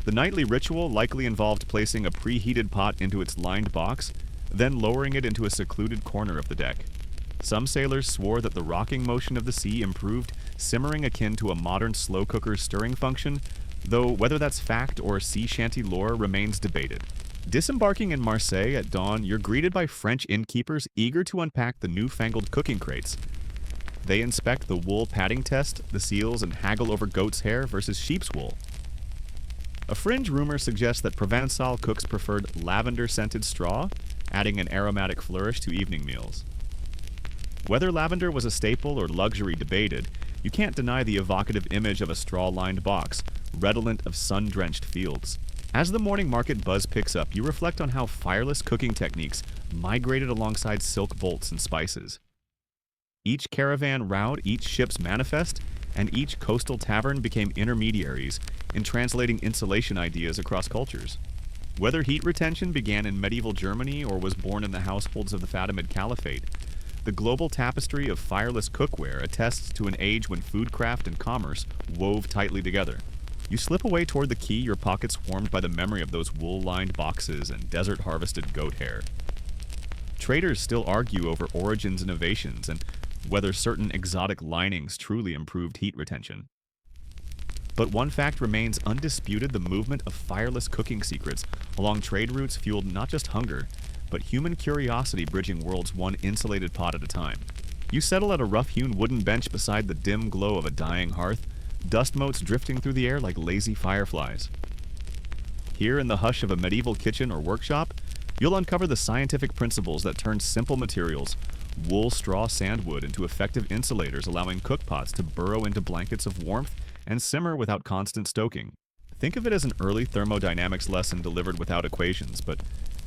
The nightly ritual likely involved placing a preheated pot into its lined box, then lowering it into a secluded corner of the deck. Some sailors swore that the rocking motion of the sea improved simmering akin to a modern slow cooker's stirring function, though whether that's fact or sea shanty lore remains debated. Disembarking in Marseille at dawn, you're greeted by French innkeepers eager to unpack the newfangled cooking crates. They inspect the wool padding test, the seals, and haggle over goat's hair versus sheep's wool. A fringe rumor suggests that Provençal cooks preferred lavender-scented straw, adding an aromatic flourish to evening meals. Whether lavender was a staple or luxury debated, you can't deny the evocative image of a straw-lined box, redolent of sun-drenched fields. As the morning market buzz picks up, you reflect on how fireless cooking techniques migrated alongside silk bolts and spices. Each caravan route, each ship's manifest, and each coastal tavern became intermediaries in translating insulation ideas across cultures. Whether heat retention began in medieval Germany or was born in the households of the Fatimid Caliphate, the global tapestry of fireless cookware attests to an age when foodcraft and commerce wove tightly together. You slip away toward the quay, your pockets warmed by the memory of those wool-lined boxes and desert-harvested goat hair. Traders still argue over origins innovations and whether certain exotic linings truly improved heat retention. But one fact remains undisputed: the movement of fireless cooking secrets along trade routes fueled not just hunger, but human curiosity, bridging worlds one insulated pot at a time. You settle at a rough-hewn wooden bench beside the dim glow of a dying hearth, dust motes drifting through the air like lazy fireflies. Here, in the hush of a medieval kitchen or workshop, you'll uncover the scientific principles that turned simple materials, wool, straw, sandwood, into effective insulators, allowing cookpots to burrow into blankets of warmth and simmer without constant stoking. Think of it as an early thermodynamics lesson delivered without equations, but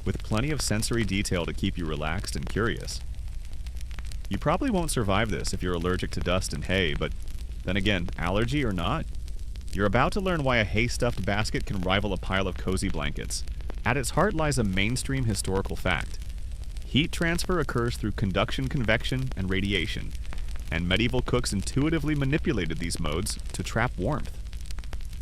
with plenty of sensory detail to keep you relaxed and curious. You probably won't survive this if you're allergic to dust and hay, but then again, allergy or not, you're about to learn why a hay-stuffed basket can rival a pile of cozy blankets. At its heart lies a mainstream historical fact. Heat transfer occurs through conduction, convection, and radiation, and medieval cooks intuitively manipulated these modes to trap warmth.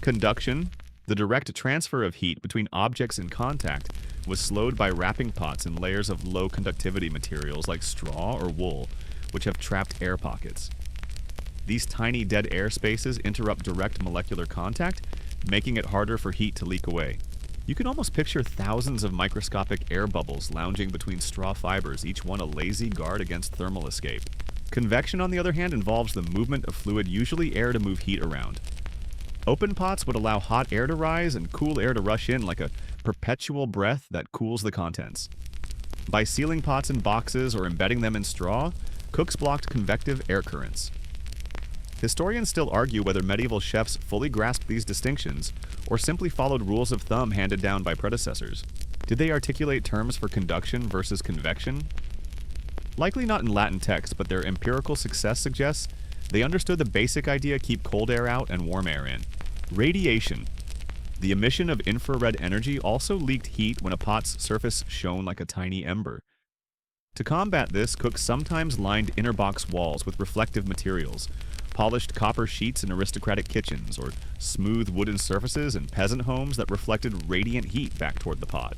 Conduction, the direct transfer of heat between objects in contact, was slowed by wrapping pots in layers of low conductivity materials like straw or wool, which have trapped air pockets. These tiny dead air spaces interrupt direct molecular contact, making it harder for heat to leak away. You can almost picture thousands of microscopic air bubbles lounging between straw fibers, each one a lazy guard against thermal escape. Convection, on the other hand, involves the movement of fluid, usually air, to move heat around. Open pots would allow hot air to rise and cool air to rush in like a perpetual breath that cools the contents. By sealing pots in boxes or embedding them in straw, cooks blocked convective air currents. Historians still argue whether medieval chefs fully grasped these distinctions or simply followed rules of thumb handed down by predecessors. Did they articulate terms for conduction versus convection? Likely not in Latin text, but their empirical success suggests they understood the basic idea: keep cold air out and warm air in. Radiation. The emission of infrared energy also leaked heat when a pot's surface shone like a tiny ember. To combat this, cooks sometimes lined inner box walls with reflective materials, polished copper sheets in aristocratic kitchens, or smooth wooden surfaces in peasant homes that reflected radiant heat back toward the pot.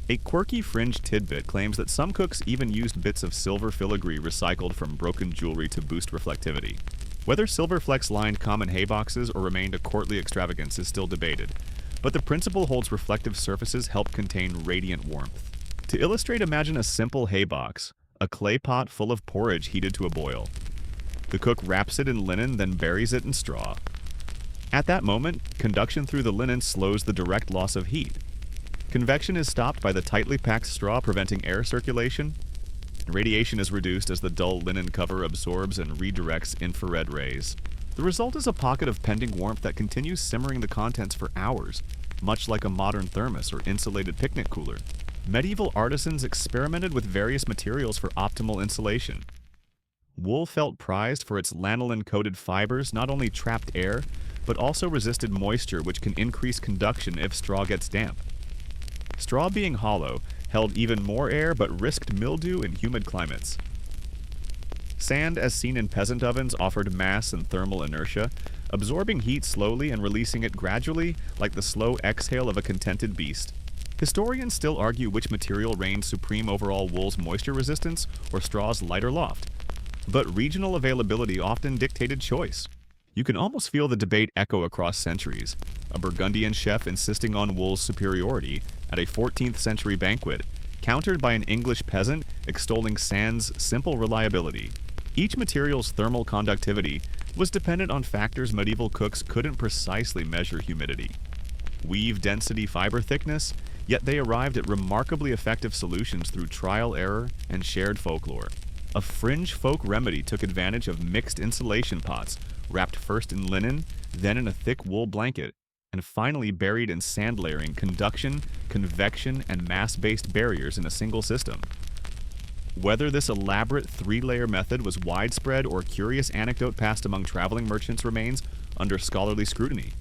A quirky fringe tidbit claims that some cooks even used bits of silver filigree recycled from broken jewelry to boost reflectivity. Whether silver flecks lined common hay boxes or remained a courtly extravagance is still debated, but the principle holds: reflective surfaces help contain radiant warmth. To illustrate, imagine a simple hay box, a clay pot full of porridge heated to a boil. The cook wraps it in linen, then buries it in straw. At that moment, conduction through the linen slows the direct loss of heat. Convection is stopped by the tightly packed straw, preventing air circulation. Radiation is reduced as the dull linen cover absorbs and redirects infrared rays. The result is a pocket of pending warmth that continues simmering the contents for hours, much like a modern thermos or insulated picnic cooler. Medieval artisans experimented with various materials for optimal insulation. Wool felt prized for its lanolin-coated fibers not only trapped air, but also resisted moisture, which can increase conduction if straw gets damp. Straw, being hollow, held even more air but risked mildew in humid climates. Sand, as seen in peasant ovens, offered mass and thermal inertia, absorbing heat slowly and releasing it gradually like the slow exhale of a contented beast. Historians still argue which material reigned supreme: overall wool's moisture resistance or straw's lighter loft. But regional availability often dictated choice. You can almost feel the debate echo across centuries, a Burgundian chef insisting on wool's superiority at a 14th century banquet, countered by an English peasant extolling sand's simple reliability. Each material's thermal conductivity was dependent on factors medieval cooks couldn't precisely measure: humidity, weave density, fiber thickness, yet they arrived at remarkably effective solutions through trial, error, and shared folklore. A fringe folk remedy took advantage of mixed insulation pots, wrapped first in linen, then in a thick wool blanket, and finally buried in sand layering, conduction, convection, and mass-based barriers in a single system. Whether this elaborate three-layer method was widespread or a curious anecdote passed among traveling merchants remains under scholarly scrutiny.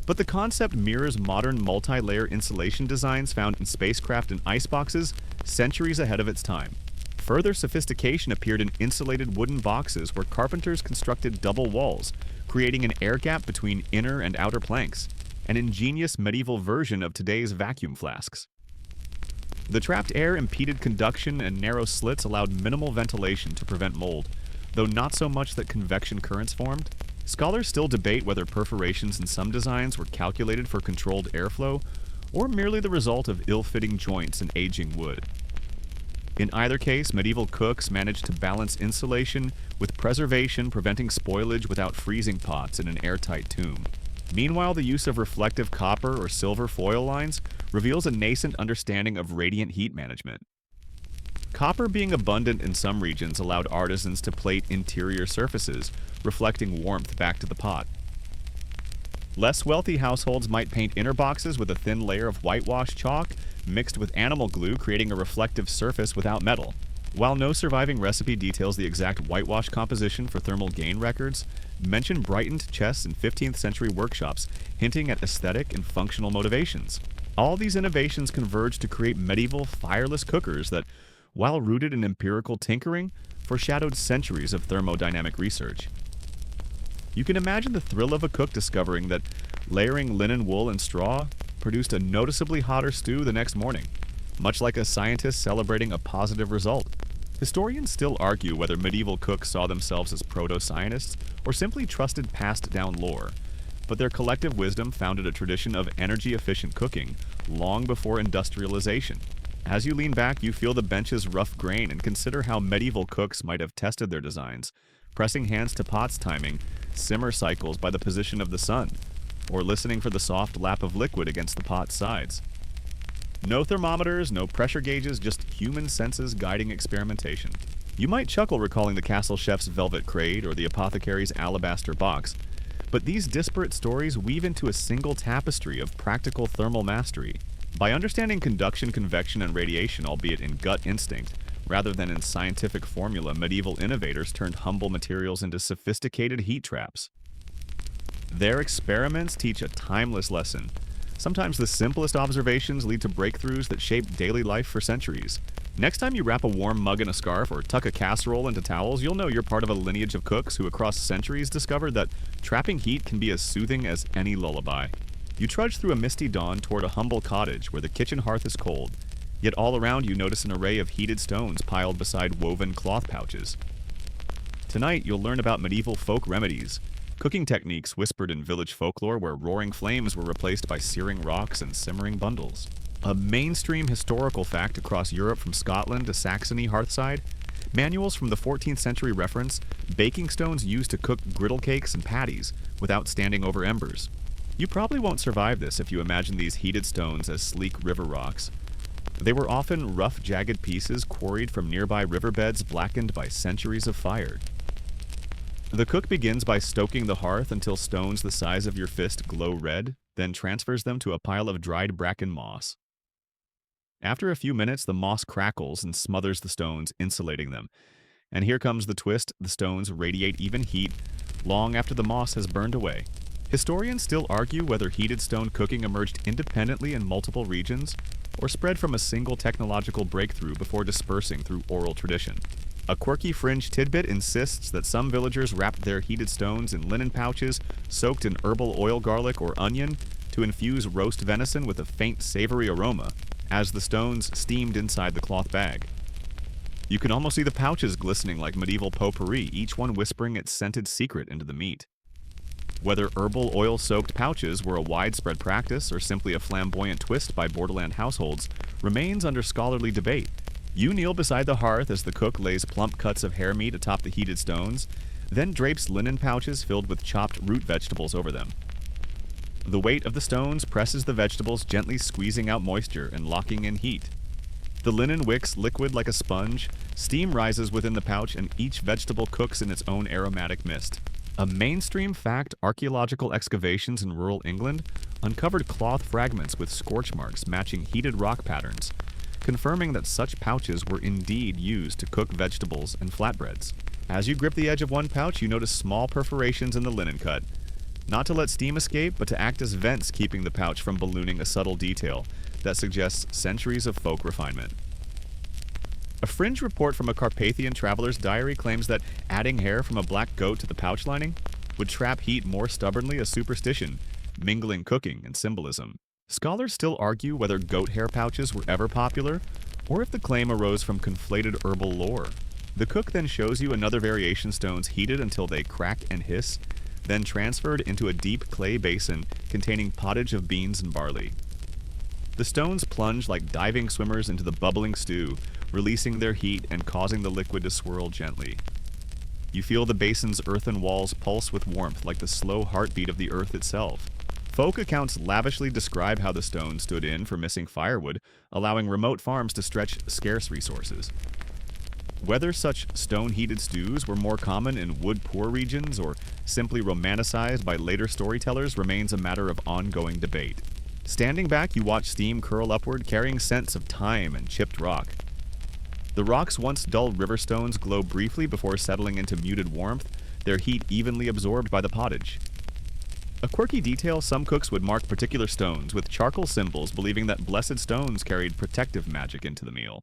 But the concept mirrors modern multi-layer insulation designs found in spacecraft and iceboxes centuries ahead of its time. Further sophistication appeared in insulated wooden boxes where carpenters constructed double walls, creating an air gap between inner and outer planks, an ingenious medieval version of today's vacuum flasks. The trapped air impeded conduction, and narrow slits allowed minimal ventilation to prevent mold, though not so much that convection currents formed. Scholars still debate whether perforations in some designs were calculated for controlled airflow or merely the result of ill-fitting joints and aging wood. In either case, medieval cooks managed to balance insulation with preservation, preventing spoilage without freezing pots in an airtight tomb. Meanwhile, the use of reflective copper or silver foil lines reveals a nascent understanding of radiant heat management. Copper being abundant in some regions allowed artisans to plate interior surfaces, reflecting warmth back to the pot. Less wealthy households might paint inner boxes with a thin layer of whitewash chalk mixed with animal glue, creating a reflective surface without metal. While no surviving recipe details the exact whitewash composition for thermal gain records, mention brightened chests in 15th century workshops, hinting at aesthetic and functional motivations. All these innovations converged to create medieval fireless cookers that, while rooted in empirical tinkering, foreshadowed centuries of thermodynamic research. You can imagine the thrill of a cook discovering that layering linen, wool, and straw produced a noticeably hotter stew the next morning, much like a scientist celebrating a positive result. Historians still argue whether medieval cooks saw themselves as proto-scientists or simply trusted passed-down lore, but their collective wisdom founded a tradition of energy-efficient cooking long before industrialization. As you lean back, you feel the bench's rough grain and consider how medieval cooks might have tested their designs, pressing hands to pots, timing simmer cycles by the position of the sun, or listening for the soft lap of liquid against the pot's sides. No thermometers, no pressure gauges, just human senses guiding experimentation. You might chuckle recalling the castle chef's velvet crate or the apothecary's alabaster box, but these disparate stories weave into a single tapestry of practical thermal mastery. By understanding conduction, convection, and radiation, albeit in gut instinct, rather than in scientific formula, medieval innovators turned humble materials into sophisticated heat traps. Their experiments teach a timeless lesson. Sometimes the simplest observations lead to breakthroughs that shape daily life for centuries. Next time you wrap a warm mug in a scarf or tuck a casserole into towels, you'll know you're part of a lineage of cooks who across centuries discovered that trapping heat can be as soothing as any lullaby. You trudge through a misty dawn toward a humble cottage where the kitchen hearth is cold, yet all around you notice an array of heated stones piled beside woven cloth pouches. Tonight, you'll learn about medieval folk remedies, cooking techniques whispered in village folklore where roaring flames were replaced by searing rocks and simmering bundles. A mainstream historical fact across Europe from Scotland to Saxony hearthside, manuals from the 14th century reference baking stones used to cook griddle cakes and patties without standing over embers. You probably won't survive this if you imagine these heated stones as sleek river rocks. They were often rough, jagged pieces quarried from nearby riverbeds blackened by centuries of fire. The cook begins by stoking the hearth until stones the size of your fist glow red, then transfers them to a pile of dried bracken moss. After a few minutes, the moss crackles and smothers the stones, insulating them. And here comes the twist: the stones radiate even heat long after the moss has burned away. Historians still argue whether heated stone cooking emerged independently in multiple regions or spread from a single technological breakthrough before dispersing through oral tradition. A quirky fringe tidbit insists that some villagers wrapped their heated stones in linen pouches soaked in herbal oil, garlic, or onion to infuse roast venison with a faint savory aroma as the stones steamed inside the cloth bag. You can almost see the pouches glistening like medieval potpourri, each one whispering its scented secret into the meat. Whether herbal oil-soaked pouches were a widespread practice or simply a flamboyant twist by borderland households remains under scholarly debate. You kneel beside the hearth as the cook lays plump cuts of hare meat atop the heated stones, then drapes linen pouches filled with chopped root vegetables over them. The weight of the stones presses the vegetables, gently squeezing out moisture and locking in heat. The linen wicks liquid like a sponge, steam rises within the pouch, and each vegetable cooks in its own aromatic mist. A mainstream fact: archaeological excavations in rural England uncovered cloth fragments with scorch marks matching heated rock patterns, confirming that such pouches were indeed used to cook vegetables and flatbreads. As you grip the edge of one pouch, you notice small perforations in the linen cut, not to let steam escape, but to act as vents, keeping the pouch from ballooning, a subtle detail that suggests centuries of folk refinement. A fringe report from a Carpathian traveler's diary claims that adding hair from a black goat to the pouch lining would trap heat more stubbornly, a superstition, mingling cooking and symbolism. Scholars still argue whether goat hair pouches were ever popular, or if the claim arose from conflated herbal lore. The cook then shows you another variation: stones heated until they crack and hiss, then transferred into a deep clay basin containing pottage of beans and barley. The stones plunge like diving swimmers into the bubbling stew, releasing their heat and causing the liquid to swirl gently. You feel the basin's earthen walls pulse with warmth, like the slow heartbeat of the earth itself. Folk accounts lavishly describe how the stones stood in for missing firewood, allowing remote farms to stretch scarce resources. Whether such stone-heated stews were more common in wood-poor regions or simply romanticized by later storytellers remains a matter of ongoing debate. Standing back, you watch steam curl upward, carrying scents of thyme and chipped rock. The rock's once dull river stones glow briefly before settling into muted warmth, their heat evenly absorbed by the pottage. A quirky detail: some cooks would mark particular stones with charcoal symbols, believing that blessed stones carried protective magic into the meal.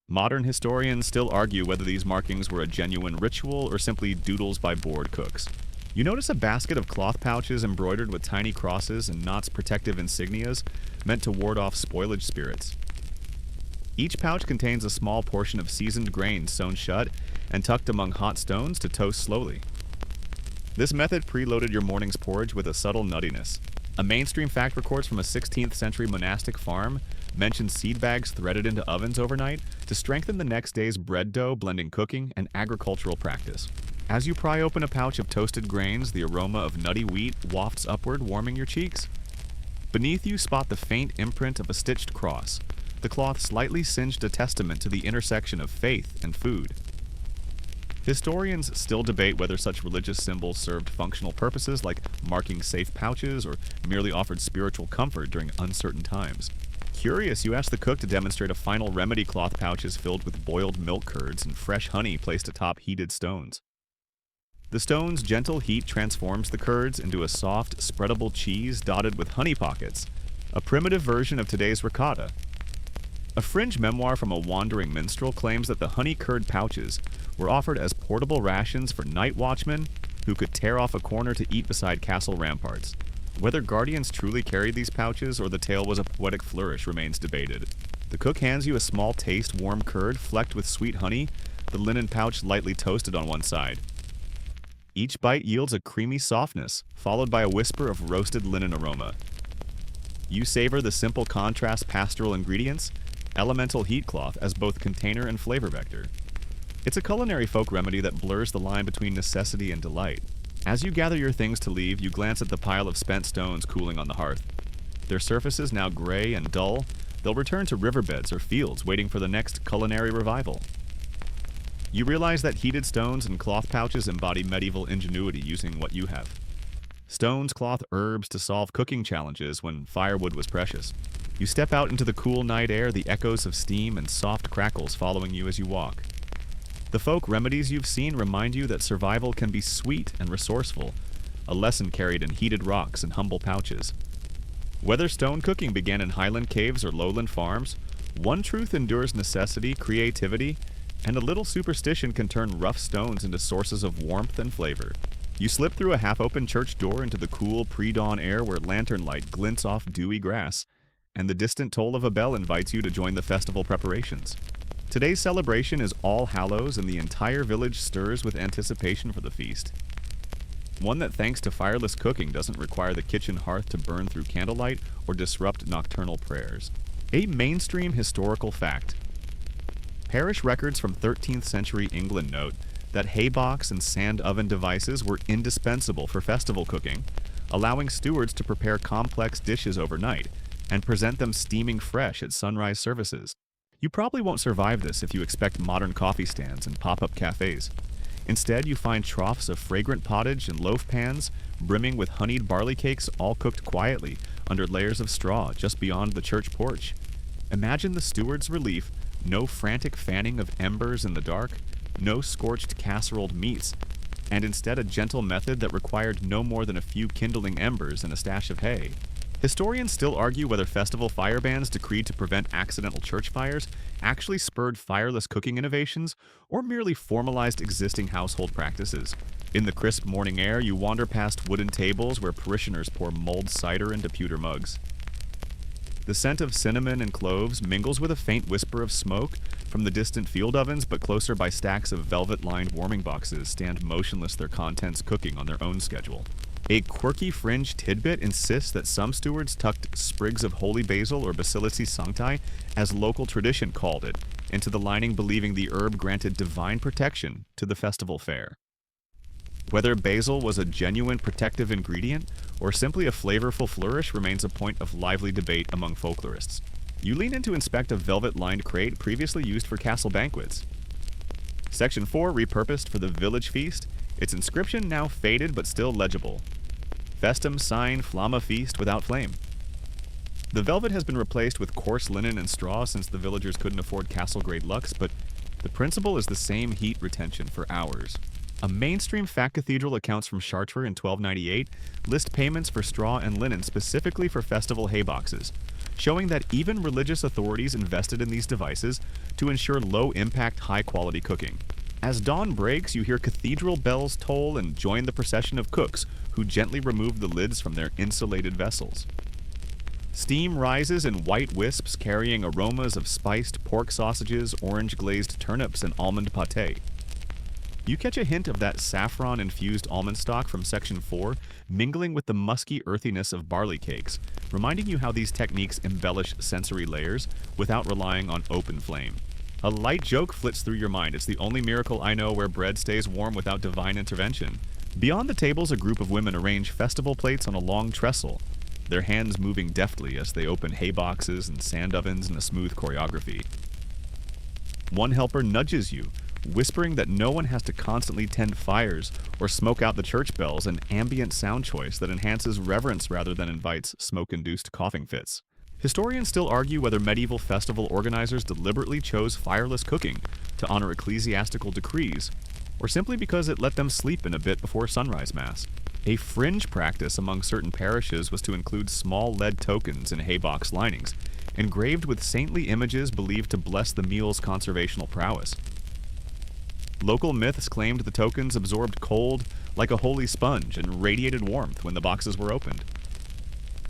Modern historians still argue whether these markings were a genuine ritual or simply doodles by bored cooks. You notice a basket of cloth pouches embroidered with tiny crosses and Knott's protective insignias meant to ward off spoilage spirits. Each pouch contains a small portion of seasoned grain sewn shut and tucked among hot stones to toast slowly. This method preloaded your morning's porridge with a subtle nuttiness. A mainstream fact records from a 16th century monastic farm mentions seed bags threaded into ovens overnight to strengthen the next day's bread dough, blending cooking and agricultural practice. As you pry open a pouch of toasted grains, the aroma of nutty wheat wafts upward, warming your cheeks. Beneath you spot the faint imprint of a stitched cross, the cloth slightly singed, a testament to the intersection of faith and food. Historians still debate whether such religious symbols served functional purposes like marking safe pouches or merely offered spiritual comfort during uncertain times. Curious, you ask the cook to demonstrate a final remedy: cloth pouches filled with boiled milk curds and fresh honey placed atop heated stones. The stone's gentle heat transforms the curds into a soft, spreadable cheese dotted with honey pockets, a primitive version of today's ricotta. A fringe memoir from a wandering minstrel claims that the honey curd pouches were offered as portable rations for night watchmen who could tear off a corner to eat beside castle ramparts. Whether guardians truly carried these pouches or the tale was a poetic flourish remains debated. The cook hands you a small taste warm curd flecked with sweet honey, the linen pouch lightly toasted on one side. Each bite yields a creamy softness, followed by a whisper of roasted linen aroma. You savor the simple contrast: pastoral ingredients, elemental heat cloth as both container and flavor vector. It's a culinary folk remedy that blurs the line between necessity and delight. As you gather your things to leave, you glance at the pile of spent stones cooling on the hearth. Their surfaces now gray and dull, they'll return to riverbeds or fields waiting for the next culinary revival. You realize that heated stones and cloth pouches embody medieval ingenuity, using what you have. Stones, cloth, herbs to solve cooking challenges when firewood was precious. You step out into the cool night air, the echoes of steam and soft crackles following you as you walk. The folk remedies you've seen remind you that survival can be sweet and resourceful, a lesson carried in heated rocks and humble pouches. Whether stone cooking began in highland caves or lowland farms, one truth endures: necessity, creativity, and a little superstition can turn rough stones into sources of warmth and flavor. You slip through a half-open church door into the cool pre-dawn air where lantern light glints off dewy grass, and the distant toll of a bell invites you to join the festival preparations. Today's celebration is All Hallows, and the entire village stirs with anticipation for the feast. One that, thanks to fireless cooking, doesn't require the kitchen hearth to burn through candlelight or disrupt nocturnal prayers. A mainstream historical fact: Parish records from 13th century England note that haybox and sand oven devices were indispensable for festival cooking, allowing stewards to prepare complex dishes overnight and present them steaming fresh at sunrise services. You probably won't survive this if you expect modern coffee stands and pop-up cafes. Instead, you find troughs of fragrant pottage and loaf pans brimming with honeyed barley cakes, all cooked quietly under layers of straw just beyond the church porch. Imagine the steward's relief: no frantic fanning of embers in the dark, no scorched casseroled meats, and instead a gentle method that required no more than a few kindling embers and a stash of hay. Historians still argue whether festival fire bans decreed to prevent accidental church fires actually spurred fireless cooking innovations or merely formalized existing household practices. In the crisp morning air, you wander past wooden tables where parishioners pour mulled cider into pewter mugs. The scent of cinnamon and cloves mingles with a faint whisper of smoke from the distant field ovens, but closer by stacks of velvet-lined warming boxes stand motionless, their contents cooking on their own schedule. A quirky fringe tidbit insists that some stewards tucked sprigs of holy basil or Bacillus sancti, as local tradition called it, into the lining, believing the herb granted divine protection to the festival fare. Whether basil was a genuine protective ingredient or simply a flavorful flourish remains a point of lively debate among folklorists. You lean in to inspect a velvet-lined crate previously used for castle banquets. Section 4, repurposed for the village feast, its inscription now faded but still legible: Festum sine flamma feast without flame. The velvet has been replaced with coarse linen and straw since the villagers couldn't afford castle-grade luxe, but the principle is the same: heat retention for hours. A mainstream fat cathedral accounts from Chartres in 1298 list payments for straw and linen specifically for festival hayboxes, showing that even religious authorities invested in these devices to ensure low-impact, high-quality cooking. As dawn breaks, you hear cathedral bells toll and join the procession of cooks who gently remove the lids from their insulated vessels. Steam rises in white wisps carrying aromas of spiced pork sausages, orange-glazed turnips, and almond pâté. You catch a hint of that saffron-infused almond stock from Section 4 mingling with the musky earthiness of barley cakes, reminding you how these techniques embellish sensory layers without relying on open flame. A light joke flits through your mind: it's the only miracle I know where bread stays warm without divine intervention. Beyond the tables, a group of women arrange festival plates on a long trestle, their hands moving deftly as they open hay boxes and sand ovens in a smooth choreography. One helper nudges you, whispering that no one has to constantly tend fires or smoke out the church bells, an ambient sound choice that enhances reverence rather than invites smoke-induced coughing fits. Historians still argue whether medieval festival organizers deliberately chose fireless cooking to honor ecclesiastical decrees, or simply because it let them sleep in a bit before sunrise mass. A fringe practice among certain parishes was to include small lead tokens in haybox linings, engraved with saintly images believed to bless the meal's conservational prowess. Local myths claimed the tokens absorbed cold like a holy sponge and radiated warmth when the boxes were opened.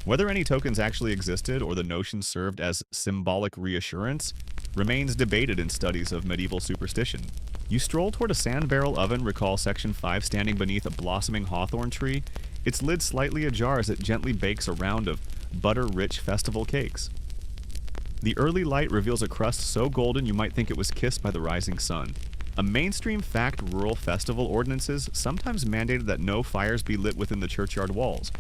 Whether any tokens actually existed or the notion served as symbolic reassurance remains debated in studies of medieval superstition. You stroll toward a sand barrel oven, recall Section 5 standing beneath a blossoming hawthorn tree, its lid slightly ajar as it gently bakes a round of butter-rich festival cakes. The early light reveals a crust so golden you might think it was kissed by the rising sun. A mainstream fact: rural festival ordinances sometimes mandated that no fires be lit within the churchyard walls,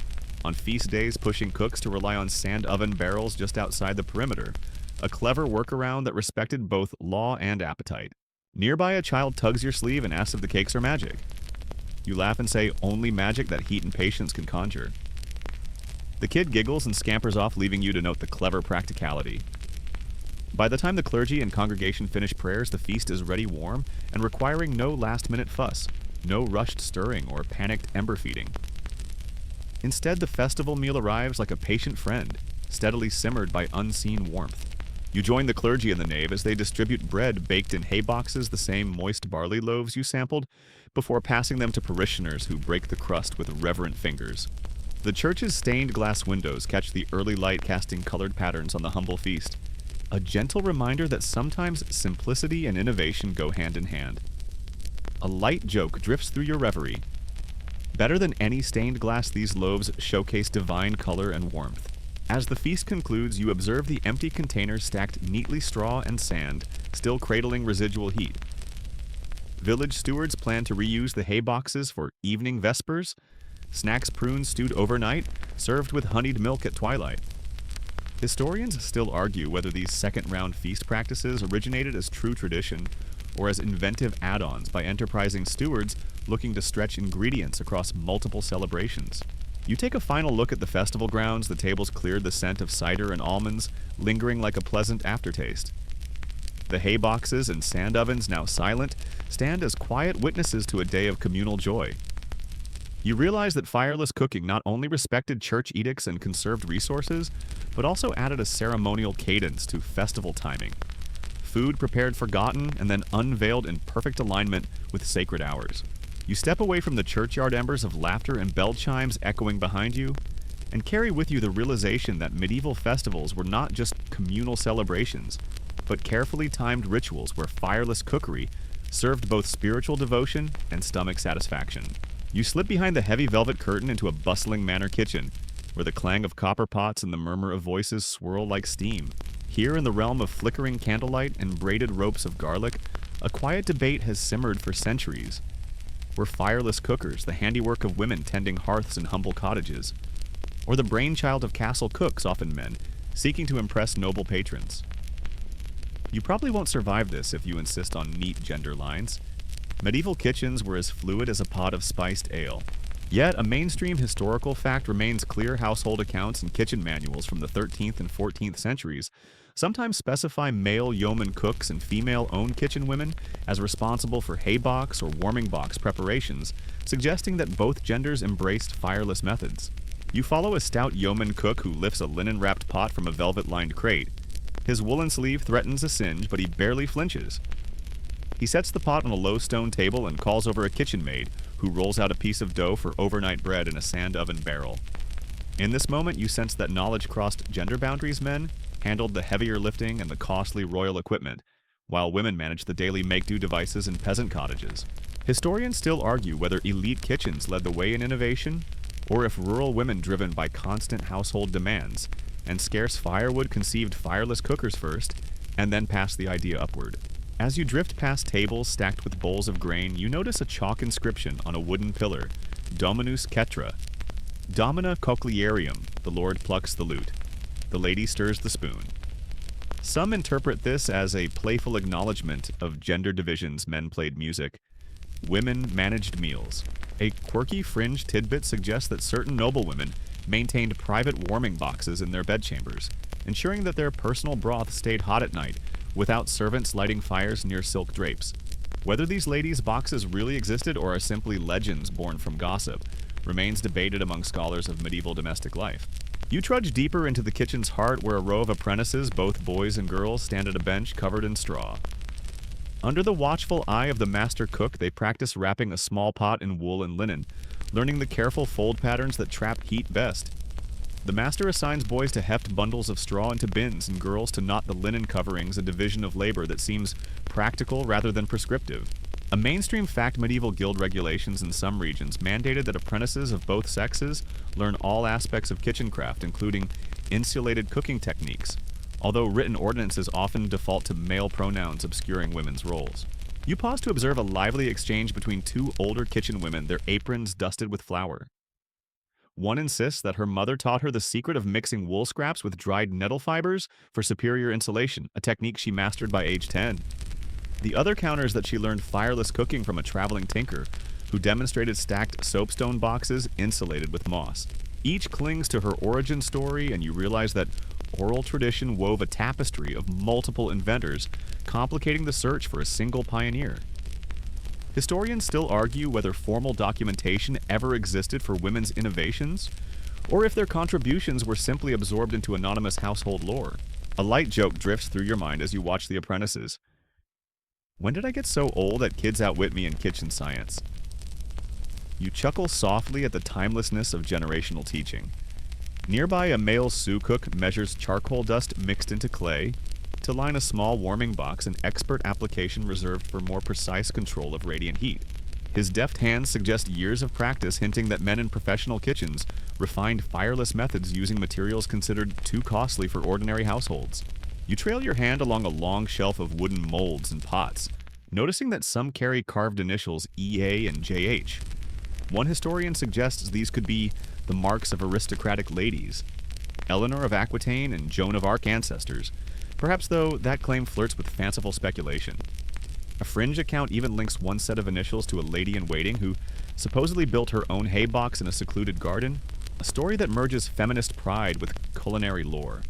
on feast days pushing cooks to rely on sand oven barrels just outside the perimeter, a clever workaround that respected both law and appetite. Nearby, a child tugs your sleeve and asks if the cakes are magic. You laugh and say, only magic that heat and patience can conjure. The kid giggles and scampers off, leaving you to note the clever practicality. By the time the clergy and congregation finish prayers, the feast is ready, warm, and requiring no last-minute fuss, no rushed stirring or panicked ember feeding. Instead, the festival meal arrives like a patient friend, steadily simmered by unseen warmth. You join the clergy in the nave as they distribute bread baked in hay boxes, the same moist barley loaves you sampled, before passing them to parishioners who break the crust with reverent fingers. The church's stained glass windows catch the early light casting colored patterns on the humble feast, a gentle reminder that sometimes simplicity and innovation go hand in hand. A light joke drifts through your reverie. Better than any stained glass, these loaves showcase divine color and warmth. As the feast concludes, you observe the empty containers stacked neatly straw and sand, still cradling residual heat. Village stewards plan to reuse the hay boxes for evening vespers, snacks prunes stewed overnight, served with honeyed milk at twilight. Historians still argue whether these second-round feast practices originated as true tradition or as inventive add-ons by enterprising stewards looking to stretch ingredients across multiple celebrations. You take a final look at the festival grounds, the tables cleared, the scent of cider and almonds lingering like a pleasant aftertaste. The hay boxes and sand ovens, now silent, stand as quiet witnesses to a day of communal joy. You realize that fireless cooking not only respected church edicts and conserved resources, but also added a ceremonial cadence to festival timing. Food prepared forgotten and then unveiled in perfect alignment with sacred hours. You step away from the churchyard embers of laughter and bell chimes echoing behind you, and carry with you the realization that medieval festivals were not just communal celebrations, but carefully timed rituals where fireless cookery served both spiritual devotion and stomach satisfaction. You slip behind the heavy velvet curtain into a bustling manor kitchen, where the clang of copper pots and the murmur of voices swirl like steam. Here, in the realm of flickering candlelight and braided ropes of garlic, a quiet debate has simmered for centuries. Were fireless cookers the handiwork of women tending hearths in humble cottages, or the brainchild of castle cooks, often men, seeking to impress noble patrons? You probably won't survive this if you insist on neat gender lines. Medieval kitchens were as fluid as a pot of spiced ale. Yet, a mainstream historical fact remains: clear household accounts and kitchen manuals from the 13th and 14th centuries sometimes specify male yeoman cooks and female-owned kitchen women as responsible for hay box or warming box preparations, suggesting that both genders embraced fireless methods. You follow a stout yeoman cook who lifts a linen-wrapped pot from a velvet-lined crate. His woolen sleeve threatens a singe, but he barely flinches. He sets the pot on a low stone table and calls over a kitchen maid, who rolls out a piece of dough for overnight bread in a sand oven barrel. In this moment, you sense that knowledge crossed gender boundaries. Men handled the heavier lifting and the costly royal equipment, while women managed the daily make-do devices in peasant cottages. Historians still argue whether elite kitchens led the way in innovation, or if rural women driven by constant household demands and scarce firewood conceived fireless cookers first, and then passed the idea upward. As you drift past tables stacked with bowls of grain, you notice a chalk inscription on a wooden pillar: Dominus Cetra. Domina cochlearium, the Lord plucks the lute. The lady stirs the spoon. Some interpret this as a playful acknowledgement of gender divisions. Men played music, women managed meals. A quirky fringe tidbit suggests that certain noblewomen maintained private warming boxes in their bedchambers, ensuring that their personal broth stayed hot at night without servants lighting fires near silk drapes. Whether these ladies' boxes really existed or are simply legends born from gossip remains debated among scholars of medieval domestic life. You trudge deeper into the kitchen's heart, where a row of apprentices, both boys and girls, stand at a bench covered in straw. Under the watchful eye of the master cook, they practice wrapping a small pot in wool and linen, learning the careful fold patterns that trap heat best. The master assigns boys to heft bundles of straw into bins and girls to knot the linen coverings, a division of labor that seems practical rather than prescriptive. A mainstream fact: medieval guild regulations in some regions mandated that apprentices of both sexes learn all aspects of kitchencraft, including insulated cooking techniques, although written ordinances often default to male pronouns obscuring women's roles. You pause to observe a lively exchange between two older kitchen women, their aprons dusted with flour. One insists that her mother taught her the secret of mixing wool scraps with dried nettle fibers for superior insulation, a technique she mastered by age 10. The other counters that she learned fireless cooking from a traveling tinker who demonstrated stacked soapstone boxes insulated with moss. Each clings to her origin story, and you realize that oral tradition wove a tapestry of multiple inventors, complicating the search for a single pioneer. Historians still argue whether formal documentation ever existed for women's innovations, or if their contributions were simply absorbed into anonymous household lore. A light joke drifts through your mind as you watch the apprentices. When did I get so old that kids outwit me in kitchen science? You chuckle softly at the timelessness of generational teaching. Nearby, a male Sioux cook measures charcoal dust mixed into clay to line a small warming box, an expert application reserved for more precise control of radiant heat. His deft hands suggest years of practice, hinting that men in professional kitchens refined fireless methods using materials considered too costly for ordinary households. You trail your hand along a long shelf of wooden molds and pots, noticing that some carry carved initials EA and JH. One historian suggests these could be the marks of aristocratic ladies, Eleanor of Aquitaine and Joan of Arc ancestors. Perhaps, though, that claim flirts with fanciful speculation. A fringe account even links one set of initials to a lady-in-waiting who supposedly built her own hay box in a secluded garden, a story that merges feminist pride with culinary lore.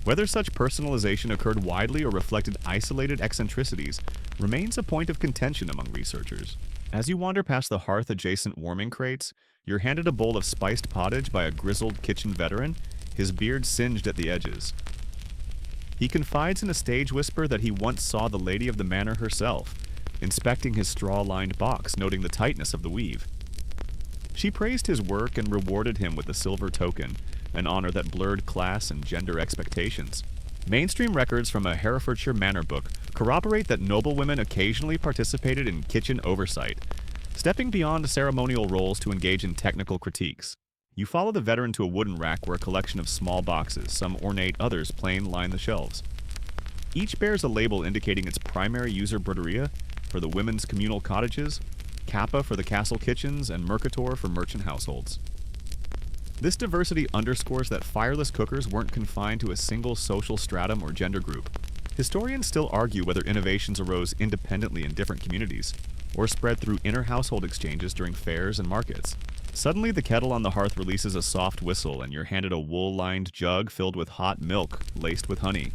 Whether such personalization occurred widely or reflected isolated eccentricities remains a point of contention among researchers. As you wander past the hearth-adjacent warming crates, you're handed a bowl of spiced pottage by a grizzled kitchen veteran, his beard singed at the edges. He confides in a stage whisper that he once saw the lady of the manor herself, inspecting his straw-lined box, noting the tightness of the weave. She praised his work and rewarded him with a silver token, an honor that blurred class and gender expectations. Mainstream records from a Herefordshire manor book corroborate that noblewomen occasionally participated in kitchen oversight, stepping beyond ceremonial roles to engage in technical critiques. You follow the veteran to a wooden rack where a collection of small boxes, some ornate, others plain, line the shelves. Each bears a label indicating its primary user Broderia for the women's communal cottages, Kappa for the castle kitchens, and Mercator for merchant households. This diversity underscores that fireless cookers weren't confined to a single social stratum or gender group. Historians still argue whether innovations arose independently in different communities, or spread through inter-household exchanges during fairs and markets. Suddenly, the kettle on the hearth releases a soft whistle, and you're handed a wool-lined jug filled with hot milk laced with honey.